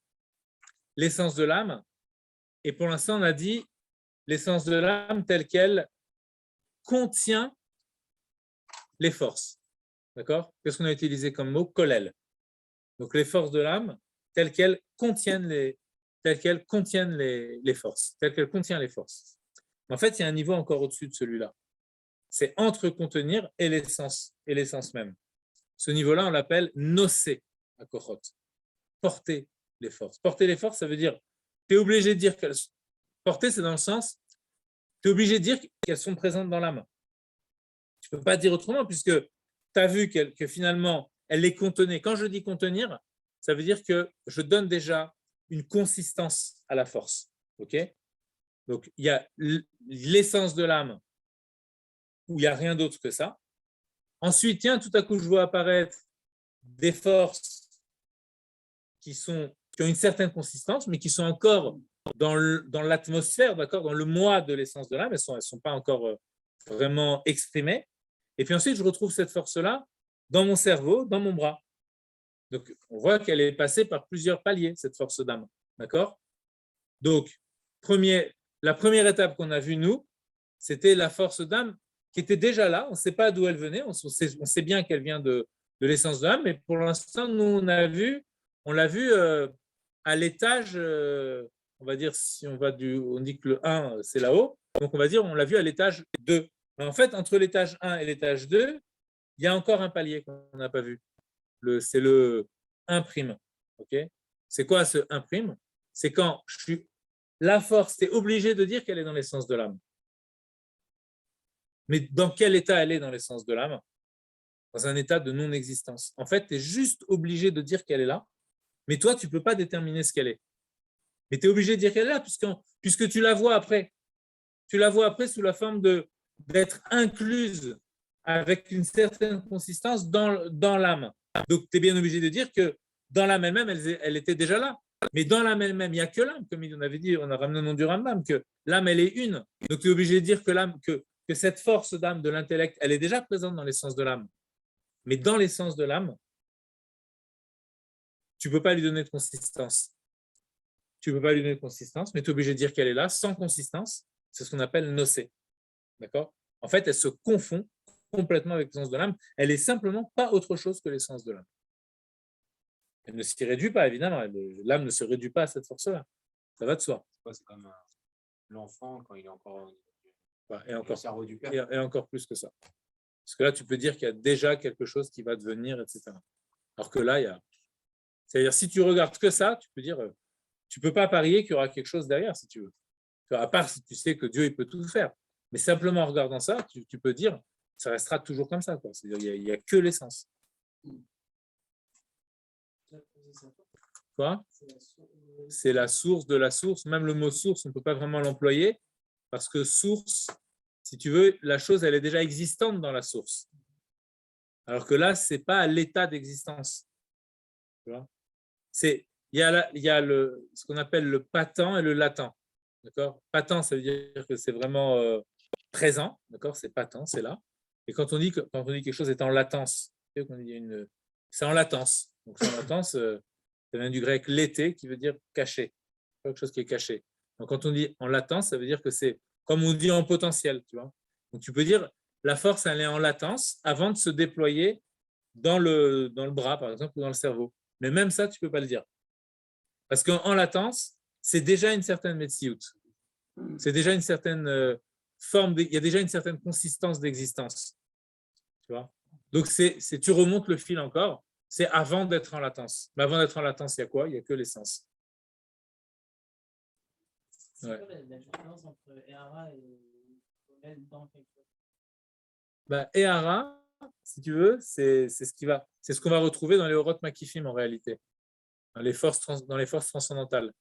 l'essence de l'âme, et pour l'instant, on a dit l'essence de l'âme telle qu'elle contient les forces. D'accord? Qu'est-ce qu'on a utilisé comme mot? Kolel. Donc, les forces de l'âme telles qu'elles contiennent les forces, telles qu'elles contiennent les forces. En fait, il y a un niveau encore au-dessus de celui-là. C'est entre contenir et l'essence même. Ce niveau-là, on l'appelle nosé à kochot. Porter les forces. Porter les forces, ça veut dire, tu es obligé de dire qu'elles sont. Porter, c'est dans le sens, tu es obligé de dire qu'elles sont présentes dans l'âme. Tu ne peux pas dire autrement, puisque tu as vu que finalement, elle les contenait. Quand je dis contenir, ça veut dire que je donne déjà une consistance à la force. Ok? Donc, il y a l'essence de l'âme où il n'y a rien d'autre que ça. Ensuite, tiens, tout à coup, je vois apparaître des forces qui ont une certaine consistance, mais qui sont encore dans l'atmosphère, d'accord, dans le moi de l'essence de l'âme. Elles ne sont pas encore vraiment exprimées. Et puis ensuite, je retrouve cette force-là dans mon cerveau, dans mon bras. Donc, on voit qu'elle est passée par plusieurs paliers, cette force d'âme. D'accord? Donc, la première étape qu'on a vue, nous, c'était la force d'âme qui était déjà là. On ne sait pas d'où elle venait. On sait bien qu'elle vient de l'essence de l'âme, mais pour l'instant, nous, on l'a vue à l'étage, on va dire, si on dit que le 1, c'est là-haut, donc on va dire, on l'a vu à l'étage 2. Mais en fait, entre l'étage 1 et l'étage 2, il y a encore un palier qu'on n'a pas vu. C'est le 1'. Okay? C'est quoi ce 1'? C'est quand la force, tu es obligé de dire qu'elle est dans l'essence de l'âme. Mais dans quel état elle est dans l'essence de l'âme? Dans un état de non-existence. En fait, tu es juste obligé de dire qu'elle est là, mais toi, tu ne peux pas déterminer ce qu'elle est. Mais tu es obligé de dire qu'elle est là, puisque tu la vois après. Tu la vois après sous la forme d'être incluse avec une certaine consistance dans l'âme. Donc, tu es bien obligé de dire que dans l'âme elle-même, elle était déjà là. Mais dans l'âme elle-même, il n'y a que l'âme, comme on avait dit, on a ramené le nom du Rambam, que l'âme, elle est une. Donc, tu es obligé de dire que cette force d'âme de l'intellect, elle est déjà présente dans l'essence de l'âme. Mais dans l'essence de l'âme, tu ne peux pas lui donner de consistance. Tu ne peux pas lui donner de consistance, mais tu es obligé de dire qu'elle est là, sans consistance. C'est ce qu'on appelle nocé. D'accord? En fait, elle se confond complètement avec l'essence de l'âme. Elle est simplement pas autre chose que l'essence de l'âme. Elle ne s'y réduit pas, évidemment. L'âme ne se réduit pas à cette force-là. Ça va de soi. C'est comme l'enfant quand il est encore et encore, le cerveau du père. Et encore plus que ça. Parce que là, tu peux dire qu'il y a déjà quelque chose qui va devenir, etc. Alors que là, il y a... C'est-à-dire, si tu regardes que ça, tu peux dire... Tu ne peux pas parier qu'il y aura quelque chose derrière, si tu veux. À part si tu sais que Dieu il peut tout faire. Mais simplement en regardant ça, tu peux dire, ça restera toujours comme ça. Quoi. C'est-à-dire, il n'y a que l'essence. Quoi? C'est la source de la source. Même le mot source, on ne peut pas vraiment l'employer parce que source, si tu veux, la chose, elle est déjà existante dans la source. Alors que là, ce n'est pas à l'état d'existence. Tu vois? Il y a ce qu'on appelle le patent et le latent. D'accord? Patent, ça veut dire que c'est vraiment présent. D'accord? C'est patent, c'est là. Et quand on dit quelque chose est en latence, c'est en latence. Donc, c'est en latence, ça vient du grec lété, qui veut dire caché. Quelque chose qui est caché. Donc, quand on dit en latence, ça veut dire que c'est comme on dit en potentiel, tu vois. Donc, tu peux dire la force, elle est en latence avant de se déployer dans le bras, par exemple, ou dans le cerveau. Mais même ça, tu ne peux pas le dire. Parce qu'en latence, c'est déjà une certaine metsiout. C'est déjà une certaine forme, il y a déjà une certaine consistance d'existence. Tu vois. Donc, tu remontes le fil encore, c'est avant d'être en latence. Mais avant d'être en latence, il y a quoi? Il n'y a que l'essence. C'est quoi la différence entre Ehara et Oel dans quelque chose? Ehara, si tu veux, c'est ce qu'on va retrouver dans les Orot Makifim en réalité, dans les forces transcendantales.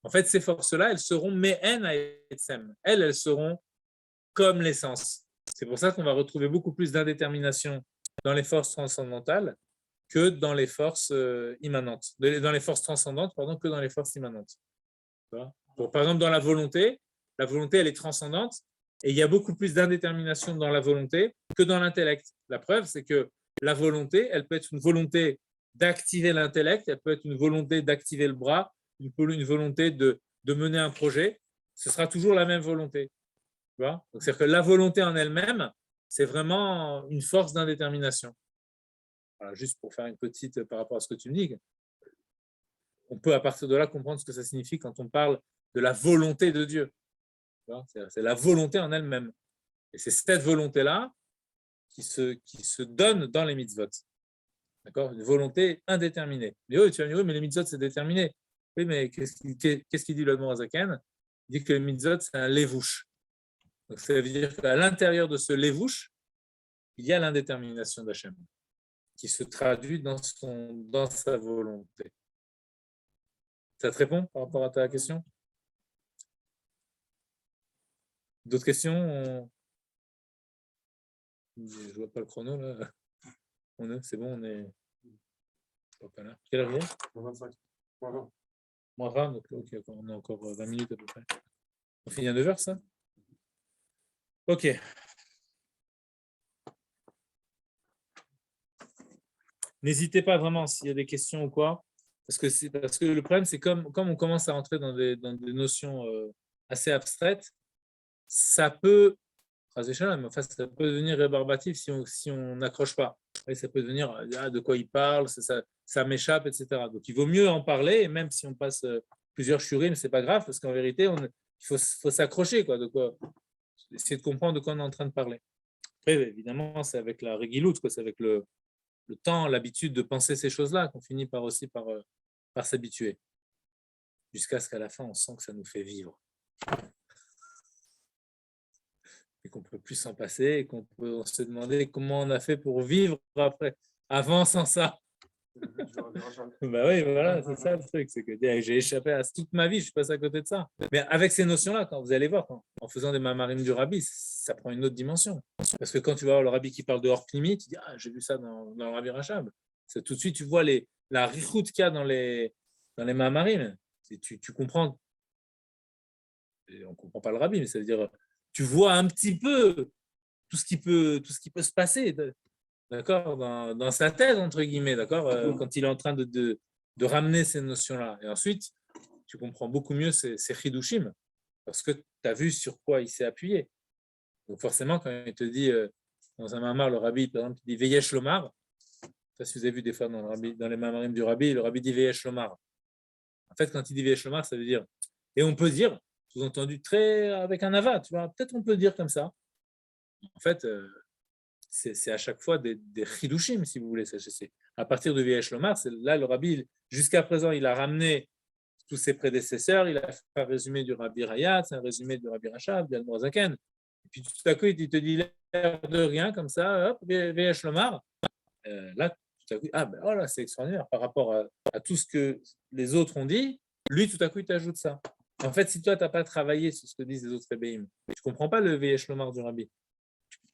En fait, ces forces-là, elles seront Me'en à Etsem. Elles seront comme l'essence. C'est pour ça qu'on va retrouver beaucoup plus d'indétermination dans les forces transcendantales que dans les forces immanentes. Dans les forces transcendantes, pardon, que dans les forces immanentes. Par exemple, dans la volonté, elle est transcendante et il y a beaucoup plus d'indétermination dans la volonté que dans l'intellect. La preuve, c'est que la volonté, elle peut être une volonté d'activer l'intellect, elle peut être une volonté d'activer le bras, une volonté de mener un projet. Ce sera toujours la même volonté. C'est-à-dire que la volonté en elle-même, c'est vraiment une force d'indétermination. Voilà, juste pour faire une petite par rapport à ce que tu me dis, on peut à partir de là comprendre ce que ça signifie quand on parle de la volonté de Dieu. C'est la volonté en elle-même. Et c'est cette volonté-là qui se donne dans les mitzvot. D'accord? Une volonté indéterminée. Mais oui, tu vas me dire, oui, mais les mitzvot, c'est déterminé. Oui, mais qu'est-ce qu'il dit le Morazaken? Il dit que les mitzvot, c'est un levouche. Donc, ça veut dire qu'à l'intérieur de ce levouche, il y a l'indétermination d'Hachem qui se traduit dans sa volonté. Ça te répond par rapport à ta question? D'autres questions? Je ne vois pas le chrono là. C'est bon, on est pas là. Quelle heure il est? 25. Moins 20, donc ok, on a encore 20 minutes à peu près. On finit à 9h, ça? Ok. N'hésitez pas vraiment s'il y a des questions ou quoi. Parce que le problème, c'est comme on commence à entrer dans des notions assez abstraites, ça peut devenir rébarbatif si on n'accroche pas. Et ça peut devenir de quoi il parle, ça m'échappe, etc. Donc il vaut mieux en parler, et même si on passe plusieurs shurim, c'est pas grave, parce qu'en vérité, il faut s'accrocher, de quoi, essayer de comprendre de quoi on est en train de parler. Après, évidemment, c'est avec la réguiloute, c'est avec le temps, l'habitude de penser ces choses-là qu'on finit par s'habituer. Jusqu'à ce qu'à la fin, on sent que ça nous fait vivre. Et qu'on ne peut plus s'en passer, et on se demander comment on a fait pour vivre avant sans ça. Oui, voilà, c'est ça le truc, c'est que j'ai échappé à toute ma vie, je suis passé à côté de ça. Mais avec ces notions-là, quand vous allez voir, en faisant des mamarim du rabbi, ça prend une autre dimension. Parce que quand tu vas voir le rabbi qui parle de hors climi, tu dis j'ai vu ça dans le rabbi Rachab. Tout de suite, tu vois la richout qu'il y a dans les mamarim. Tu comprends. Et on ne comprend pas le rabbi, mais ça veut dire tu vois un petit peu tout ce qui peut se passer. D'accord, dans sa tête, entre guillemets, d'accord, quand il est en train de ramener ces notions-là. Et ensuite, tu comprends beaucoup mieux ces chidushim, parce que tu as vu sur quoi il s'est appuyé. Donc forcément, quand il te dit, dans un mamar, le rabbi, par exemple, il dit Veyesh Lomar. Ça, si vous avez vu des fois dans les mamarim du rabbi, le rabbi dit Veyesh Lomar. En fait, quand il dit Veyesh Lomar, ça veut dire, et on peut dire, sous-entendu avec un ava, tu vois, peut-être on peut dire comme ça. En fait, c'est à chaque fois des chidushim, si vous voulez. C'est à partir de Veyesh Lomar, c'est là le rabbi, jusqu'à présent, il a ramené tous ses prédécesseurs, il a fait un résumé du rabbi Rayat, un résumé du rabbi Rachab, du Morazaken. Et puis tout à coup, il te dit l'air de rien, comme ça, hop, Veyesh Lomar. Là, tout à coup, là, c'est extraordinaire par rapport à tout ce que les autres ont dit. Lui, tout à coup, il t'ajoute ça. En fait, si toi, tu n'as pas travaillé sur ce que disent les autres Rebbeim, tu ne comprends pas le Veyesh Lomar du rabbi.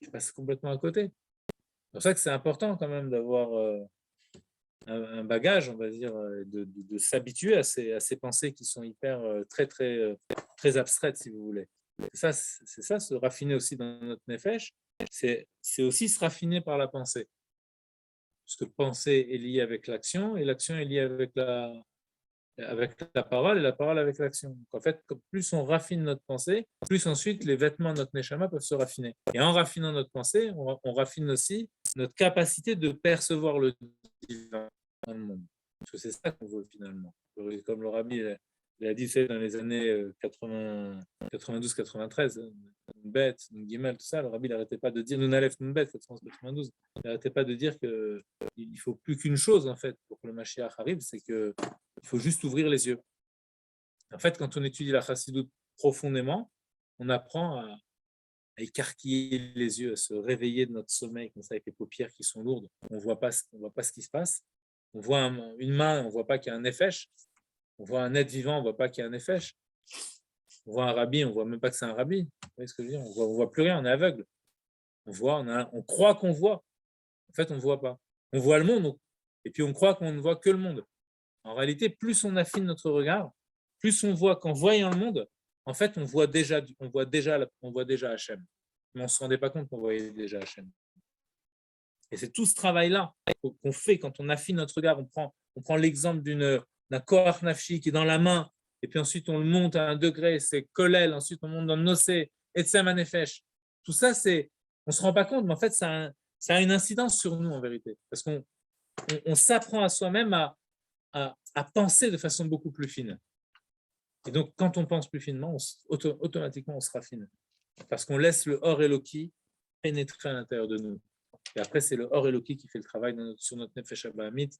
Tu passes complètement à côté. C'est pour ça que c'est important quand même d'avoir un bagage, on va dire, de s'habituer à ces pensées qui sont très, très, très abstraites, si vous voulez. C'est ça, se raffiner aussi dans notre nefesh, c'est aussi se raffiner par la pensée. Parce que penser est lié avec l'action, et l'action est liée avec avec la parole et la parole avec l'action. Donc, en fait, plus on raffine notre pensée, plus ensuite les vêtements de notre neshama peuvent se raffiner. Et en raffinant notre pensée, on raffine aussi notre capacité de percevoir le divin dans le monde. Parce que c'est ça qu'on veut finalement. Comme le rabbi il a dit, c'est dans les années 92-93, une bête, une guimel, tout ça, le rabbi n'arrêtait pas de dire, nous n'allons une bête, 92, il n'arrêtait pas de dire qu'il ne faut plus qu'une chose en fait pour que le Mashiach arrive, c'est qu'il faut juste ouvrir les yeux. En fait, quand on étudie la chassidoute profondément, on apprend à écarquiller les yeux, à se réveiller de notre sommeil comme ça avec les paupières qui sont lourdes. On ne voit pas ce qui se passe. On voit une main, on ne voit pas qu'il y a un nefesh. On voit un être vivant, on ne voit pas qu'il y a un nefesh. On voit un rabbi, on ne voit même pas que c'est un rabbi. Vous voyez ce que je veux dire? On ne voit plus rien, on est aveugle. On croit qu'on voit. En fait, on ne voit pas. On voit le monde, et puis on croit qu'on ne voit que le monde. En réalité, plus on affine notre regard, plus on voit qu'en voyant le monde, en fait, on voit déjà Hachem. Mais on ne se rendait pas compte qu'on voyait déjà Hachem. Et c'est tout ce travail-là qu'on fait quand on affine notre regard. On prend l'exemple d'un koach nafshi qui est dans la main, et puis ensuite on le monte à un degré, c'est kolel, ensuite on monte dans le nosé, etsem anefesh. Tout ça, on ne se rend pas compte, mais en fait, ça a une incidence sur nous en vérité. Parce qu'on s'apprend à soi-même à penser de façon beaucoup plus fine. Et donc, quand on pense plus finement, automatiquement, on se raffine. Parce qu'on laisse le Or Eloki pénétrer à l'intérieur de nous. Et après, c'est le Or Eloki qui fait le travail sur notre Nefesh Abahamit.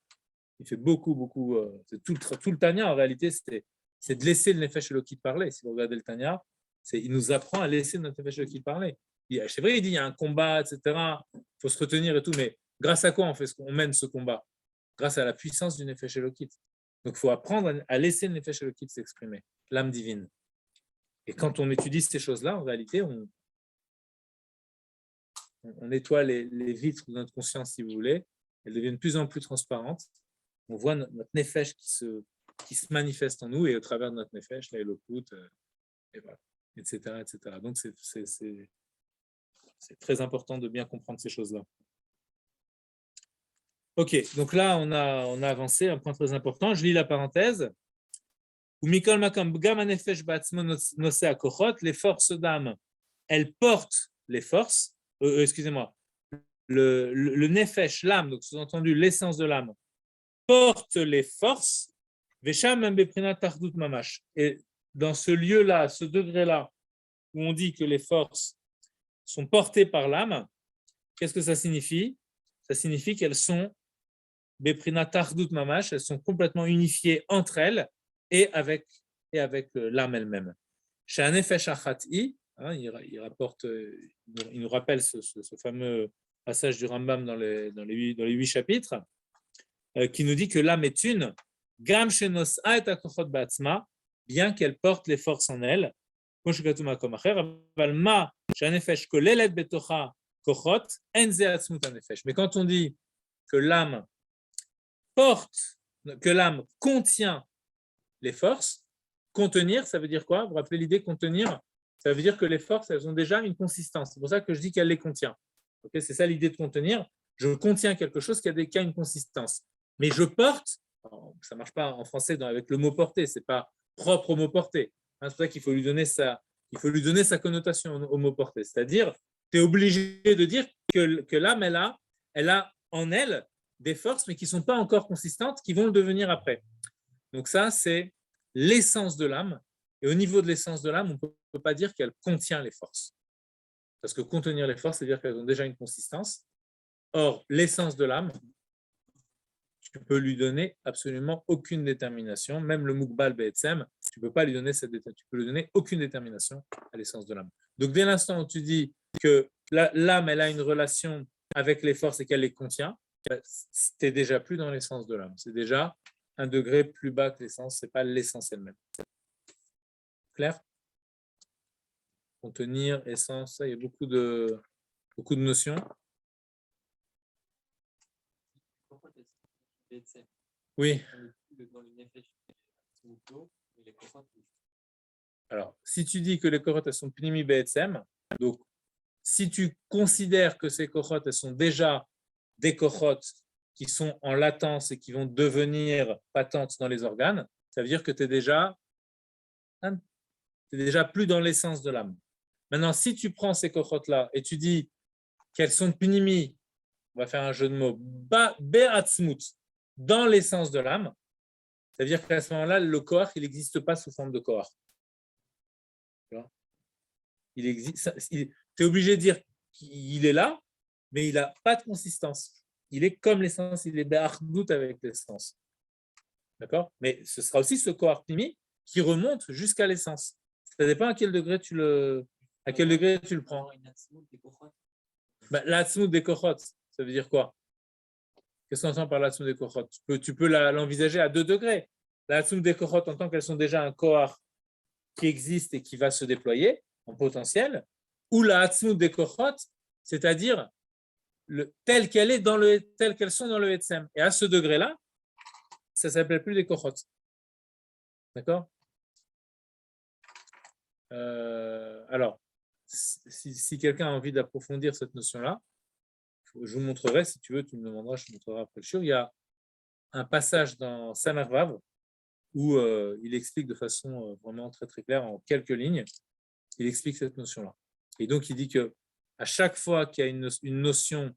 Il fait beaucoup. C'est tout le Tanya, en réalité, c'est de laisser le Nefesh Eloki parler. Si vous regardez le Tanya, il nous apprend à laisser notre Nefesh Eloki parler. C'est vrai, il dit il y a un combat, etc. Il faut se retenir et tout, mais grâce à quoi on mène ce combat? Grâce à la puissance du Nefesh Elokit. Donc, il faut apprendre à laisser le Nefesh Elokit s'exprimer, l'âme divine. Et quand on étudie ces choses-là, en réalité, on nettoie les vitres de notre conscience, si vous voulez. Elles deviennent de plus en plus transparentes. On voit notre Nefesh qui se manifeste en nous et au travers de notre Nefesh, la Elokut, et voilà, etc. Donc, c'est très important de bien comprendre ces choses-là. Ok, donc là, on a avancé, un point très important. Je lis la parenthèse. Les forces d'âme, elles portent les forces. Excusez-moi. Le nefesh, l'âme, donc sous-entendu l'essence de l'âme, porte les forces. Et dans ce lieu-là, ce degré-là, où on dit que les forces sont portées par l'âme, qu'est-ce que ça signifie? Ça signifie qu'elles sont Beprina Tardut Mamash, elles sont complètement unifiées entre elles et avec l'âme elle-même. Chez un Nefesh Achati, il nous rappelle ce fameux passage du Rambam dans les 8 chapitres, qui nous dit que l'âme est une, Gam Shenos Aet Akochot Ba'atzma, bien qu'elle porte les forces en elle, mais quand on dit que l'âme contient les forces, contenir, ça veut dire quoi? Vous vous rappelez l'idée contenir? Ça veut dire que les forces, elles ont déjà une consistance. C'est pour ça que je dis qu'elle les contient. Okay, c'est ça l'idée de contenir. Je contiens quelque chose qui a une consistance. Mais je porte, ça ne marche pas en français avec le mot porter, ce n'est pas propre au mot porter. C'est pour ça qu'il faut lui donner sa connotation au mot porter. C'est-à-dire, tu es obligé de dire que l'âme, elle a en elle des forces, mais qui ne sont pas encore consistantes, qui vont le devenir après. Donc ça, c'est l'essence de l'âme. Et au niveau de l'essence de l'âme, on ne peut pas dire qu'elle contient les forces. Parce que contenir les forces, c'est-à-dire qu'elles ont déjà une consistance. Or, l'essence de l'âme, tu ne peux lui donner absolument aucune détermination. Même le Mukbal Be'etzem, tu ne peux pas lui donner tu peux lui donner aucune détermination à l'essence de l'âme. Donc, dès l'instant où tu dis que l'âme, elle a une relation avec les forces et qu'elle les contient, tu n'es déjà plus dans l'essence de l'âme. C'est déjà un degré plus bas que l'essence, ce n'est pas l'essence elle-même. Clair? Contenir, essence, ça, il y a beaucoup de notions. Oui. Alors, si tu dis que les koroth, elles sont pnimi be'etzem, donc si tu considères que ces koroth, elles sont déjà des koroth qui sont en latence et qui vont devenir patentes dans les organes, ça veut dire que tu es déjà plus dans l'essence de l'âme. Maintenant, si tu prends ces kochot-là et tu dis qu'elles sont pnimi, on va faire un jeu de mots, be'atzmut, dans l'essence de l'âme, ça veut dire qu'à ce moment-là, le koach, il n'existe pas sous forme de koach. Tu es obligé de dire qu'il est là, mais il n'a pas de consistance. Il est comme l'essence, il est be'achdut avec l'essence. D'accord? Mais ce sera aussi ce koach pnimi qui remonte jusqu'à l'essence. Ça dépend à quel degré tu le prends. L'atzmut des kochot, ça veut dire quoi? Qu'est-ce qu'on entend par l'atzmut des kochot? Tu peux l'envisager à 2 degrés. L'atzmut des kochot, en tant qu'elles sont déjà un koach qui existe et qui va se déployer en potentiel, ou l'atzmut des kochot, c'est-à-dire telles qu'elles sont dans le Etsem. Et à ce degré-là, ça ne s'appelle plus des kochot. D'accord? Alors, si quelqu'un a envie d'approfondir cette notion-là, je vous montrerai, si tu veux, tu me demanderas, je te montrerai après le shiur. Il y a un passage dans Samar Vav où il explique de façon vraiment très très claire, en quelques lignes, il explique cette notion-là. Et donc, il dit que à chaque fois qu'il y a une notion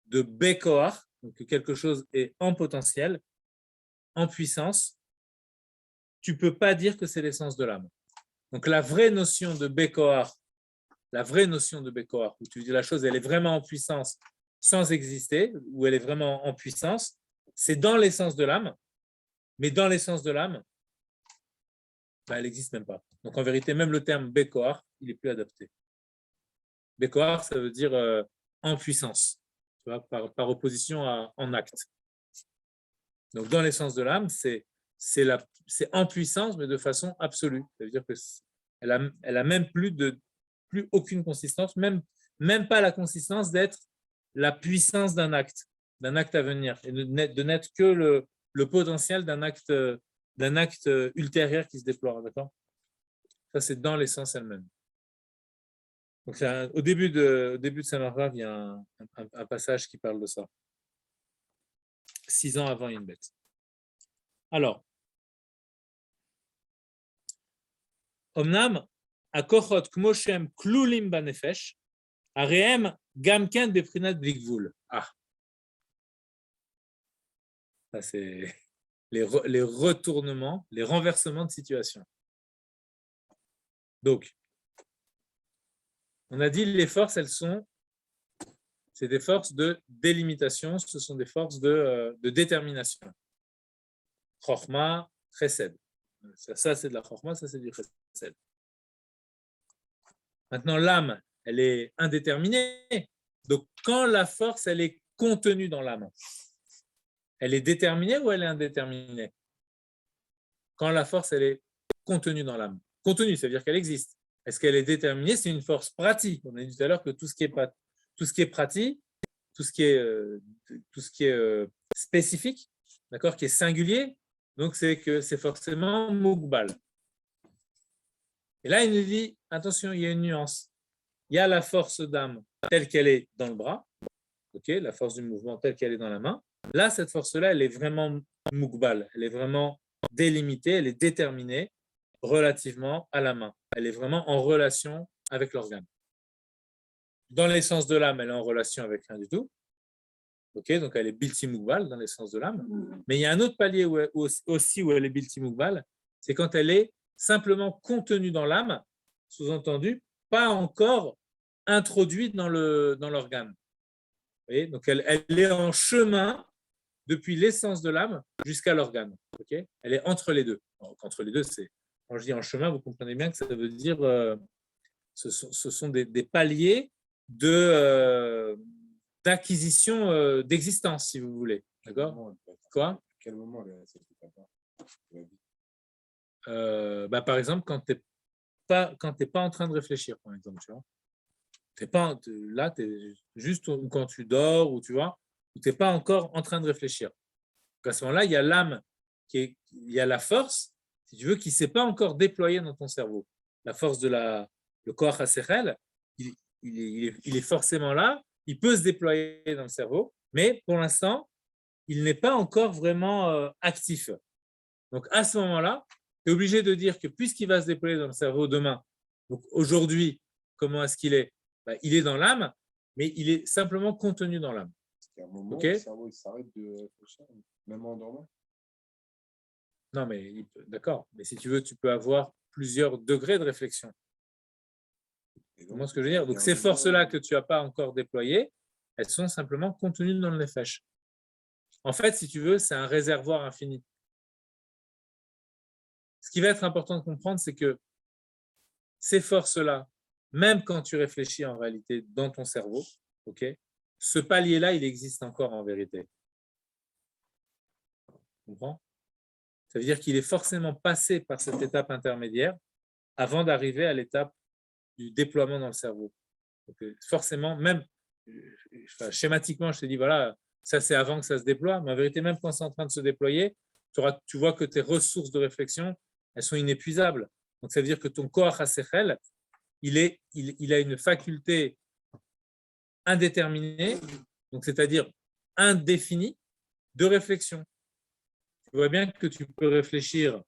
de Bekoach, donc que quelque chose est en potentiel, en puissance, tu ne peux pas dire que c'est l'essence de l'âme. Donc, la vraie notion de Bekoach, où tu dis la chose, elle est vraiment en puissance sans exister, où elle est vraiment en puissance, c'est dans l'essence de l'âme, mais dans l'essence de l'âme, elle n'existe même pas. Donc, en vérité, même le terme Bekoach, il n'est plus adapté. Bekoach, ça veut dire en puissance, tu vois, par opposition à en acte. Donc, dans l'essence de l'âme, c'est en puissance, mais de façon absolue. Ça veut dire qu'elle a même plus aucune consistance, même pas la consistance d'être la puissance d'un acte à venir, et de n'être que le potentiel d'un acte ultérieur qui se déploie. D'accord? Ça, c'est dans l'essence elle-même. Donc, au début de Samar Vav, il y a un passage qui parle de ça. 6 ans avant une bête. Alors, Omnam, akochot kmoshem klulim banefesh, areem gamken beprinat blikvul. Ça, c'est les retournements, les renversements de situation. Donc, on a dit les forces, c'est des forces de délimitation, ce sont des forces de détermination. Chochma, chesed. Ça, c'est de la chochma, ça, c'est du chesed. Maintenant, l'âme, elle est indéterminée. Donc, quand la force, elle est contenue dans l'âme, elle est déterminée ou elle est indéterminée? Quand la force, elle est contenue dans l'âme. Contenue, ça veut dire qu'elle existe. Est-ce qu'elle est déterminée? C'est une force pratique. On a dit tout à l'heure que tout ce qui est pratique, tout ce qui est spécifique, d'accord, qui est singulier, donc c'est que c'est forcément mougbal. Et là, il nous dit, attention, il y a une nuance. Il y a la force d'âme telle qu'elle est dans le bras, la force du mouvement telle qu'elle est dans la main. Là, cette force-là, elle est vraiment mougbal, elle est vraiment délimitée, elle est déterminée relativement à la main. Elle est vraiment en relation avec l'organe. Dans l'essence de l'âme, elle est en relation avec rien du tout. Donc elle est bilti mougbal dans l'essence de l'âme. Mais il y a un autre palier aussi où elle est bilti mougbal, c'est quand elle est simplement contenue dans l'âme, sous-entendu, pas encore introduite dans l'organe. Vous voyez, donc elle est en chemin depuis l'essence de l'âme jusqu'à l'organe. Elle est entre les deux. Donc, entre les deux, quand je dis en chemin, vous comprenez bien que ça veut dire ce sont des paliers d'acquisition d'existence, si vous voulez. D'accord? Quoi? À quel moment c'est par exemple, quand tu n'es pas en train de réfléchir, par exemple, tu vois. Là, tu es juste quand tu dors, ou tu vois, tu n'es pas encore en train de réfléchir. Donc à ce moment-là, il y a l'âme, il y a la force, si tu veux, qui ne s'est pas encore déployée dans ton cerveau. La force de le koach hasechel, il est forcément là, il peut se déployer dans le cerveau, mais pour l'instant, il n'est pas encore vraiment actif. Donc, à ce moment-là, tu es obligé de dire que puisqu'il va se déployer dans le cerveau demain, donc aujourd'hui, comment est-ce qu'il est? Il est dans l'âme, mais il est simplement contenu dans l'âme. Parce qu'à un moment, Ok. le cerveau il s'arrête de réfléchir, même en dormant. Non, mais d'accord. Mais si tu veux, tu peux avoir plusieurs degrés de réflexion. Et Comment ce que je veux dire? Donc, ces forces-là que tu n'as pas encore déployées, elles sont simplement contenues dans le nefesh. En fait, si tu veux, c'est un réservoir infini. Ce qui va être important de comprendre, c'est que ces forces-là, même quand tu réfléchis en réalité dans ton cerveau, ok, ce palier-là, il existe encore en vérité. Tu comprends? Ça veut dire qu'il est forcément passé par cette étape intermédiaire avant d'arriver à l'étape du déploiement dans le cerveau. Donc, forcément, même schématiquement, je te dis, voilà, ça c'est avant que ça se déploie, mais en vérité, même quand c'est en train de se déployer, tu vois que tes ressources de réflexion, elles sont inépuisables. Donc, ça veut dire que ton corps HaSechel, il a une faculté indéterminée, donc c'est-à-dire indéfinie, de réflexion. Tu vois bien que tu peux réfléchir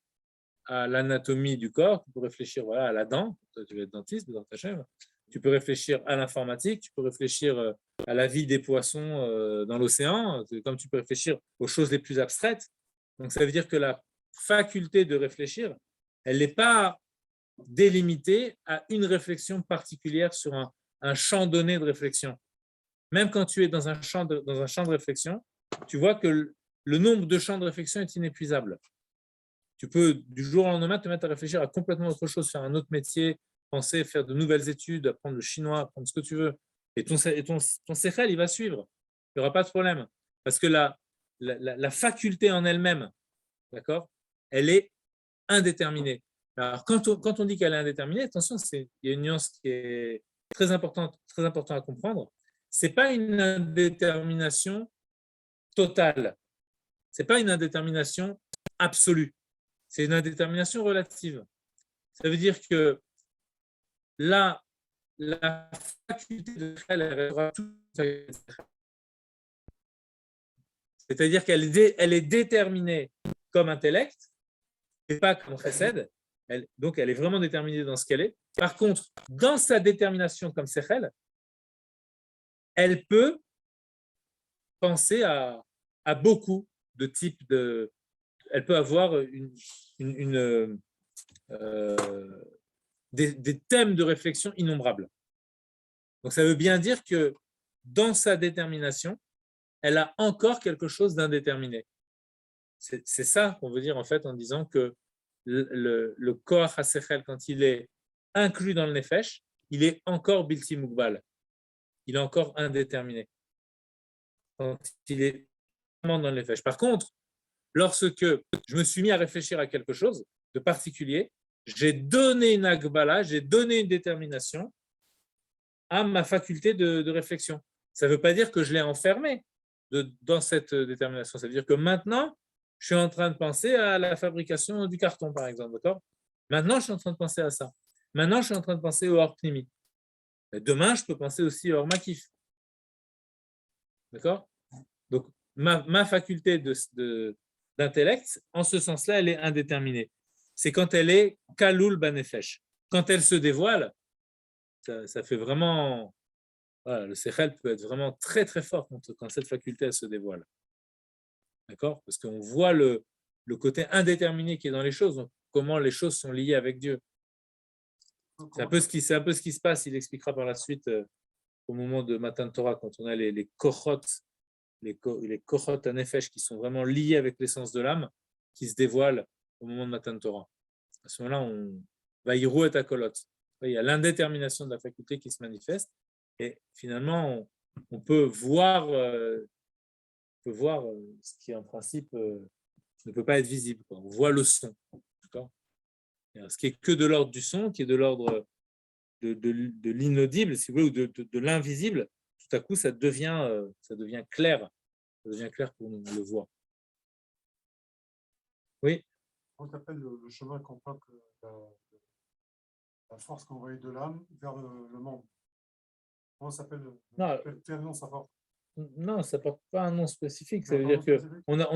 à l'anatomie du corps, tu peux réfléchir à la dent, tu vas être dentiste dans ta chèvre, tu peux réfléchir à l'informatique, tu peux réfléchir à la vie des poissons dans l'océan, comme tu peux réfléchir aux choses les plus abstraites. Donc ça veut dire que la faculté de réfléchir, elle n'est pas délimitée à une réflexion particulière sur un champ donné de réflexion. Même quand tu es dans un champ de réflexion, tu vois que le nombre de champs de réflexion est inépuisable. Tu peux, du jour au lendemain, te mettre à réfléchir à complètement autre chose, faire un autre métier, penser, faire de nouvelles études, apprendre le chinois, apprendre ce que tu veux. Et ton séchel, il va suivre. Il n'y aura pas de problème. Parce que la faculté en elle-même, d'accord, elle est indéterminée. Alors, quand on dit qu'elle est indéterminée, attention, il y a une nuance qui est très importante à comprendre. Ce n'est pas une indétermination totale. Ce n'est pas une indétermination absolue. C'est une indétermination relative. Ça veut dire que la faculté de faire, elle restera toute. C'est-à-dire qu'elle est déterminée comme intellect, et pas comme chesed. Donc, elle est vraiment déterminée dans ce qu'elle est. Par contre, dans sa détermination comme sechel, elle peut penser à beaucoup de types de. Elle peut avoir des thèmes de réflexion innombrables. Donc, ça veut bien dire que dans sa détermination, elle a encore quelque chose d'indéterminé. C'est ça qu'on veut dire en fait en disant que le koach hasechel, quand il est inclus dans le nefesh, il est encore bilti mugbal. Il est encore indéterminé. Quand il est vraiment dans le nefesh. Par contre, lorsque je me suis mis à réfléchir à quelque chose de particulier, j'ai donné une agbala, j'ai donné une détermination à ma faculté de réflexion. Ça ne veut pas dire que je l'ai enfermé dans cette détermination. Ça veut dire que maintenant, je suis en train de penser à la fabrication du carton, par exemple. D'accord ? Maintenant, je suis en train de penser à ça. Maintenant, je suis en train de penser au hors pnimi. Demain, je peux penser aussi au hors makif. D'accord ? Donc, ma faculté d'intellect, en ce sens-là, elle est indéterminée. C'est quand elle est kaloul banefesh. Quand elle se dévoile, ça fait vraiment. Voilà, le sechel peut être vraiment très très fort quand cette faculté elle se dévoile. D'accord ? Parce qu'on voit le côté indéterminé qui est dans les choses, donc comment les choses sont liées avec Dieu. C'est un peu ce qui se passe, il expliquera par la suite au moment de Matan Torah, quand on a les kochot, les kochot à nefesh qui sont vraiment liés avec l'essence de l'âme, qui se dévoilent au moment de Matan Torah. À ce moment-là, on va y rouer ta kolot. Il y a l'indétermination de la faculté qui se manifeste, et finalement, on peut voir ce qui en principe ne peut pas être visible. On voit le son. D'accord ? Ce qui est que de l'ordre du son, qui est de l'ordre de l'inaudible, si vous voulez, ou de l'invisible, tout à coup, ça devient clair. Ça devient clair pour nous, on le voit. Oui. On appelle le chemin qu'on prend la force qu'on envoie de l'âme vers le monde. Comment ça s'appelle? Quel nom ça porte? Non, ça ne porte pas un nom spécifique. Ça veut dire qu'on a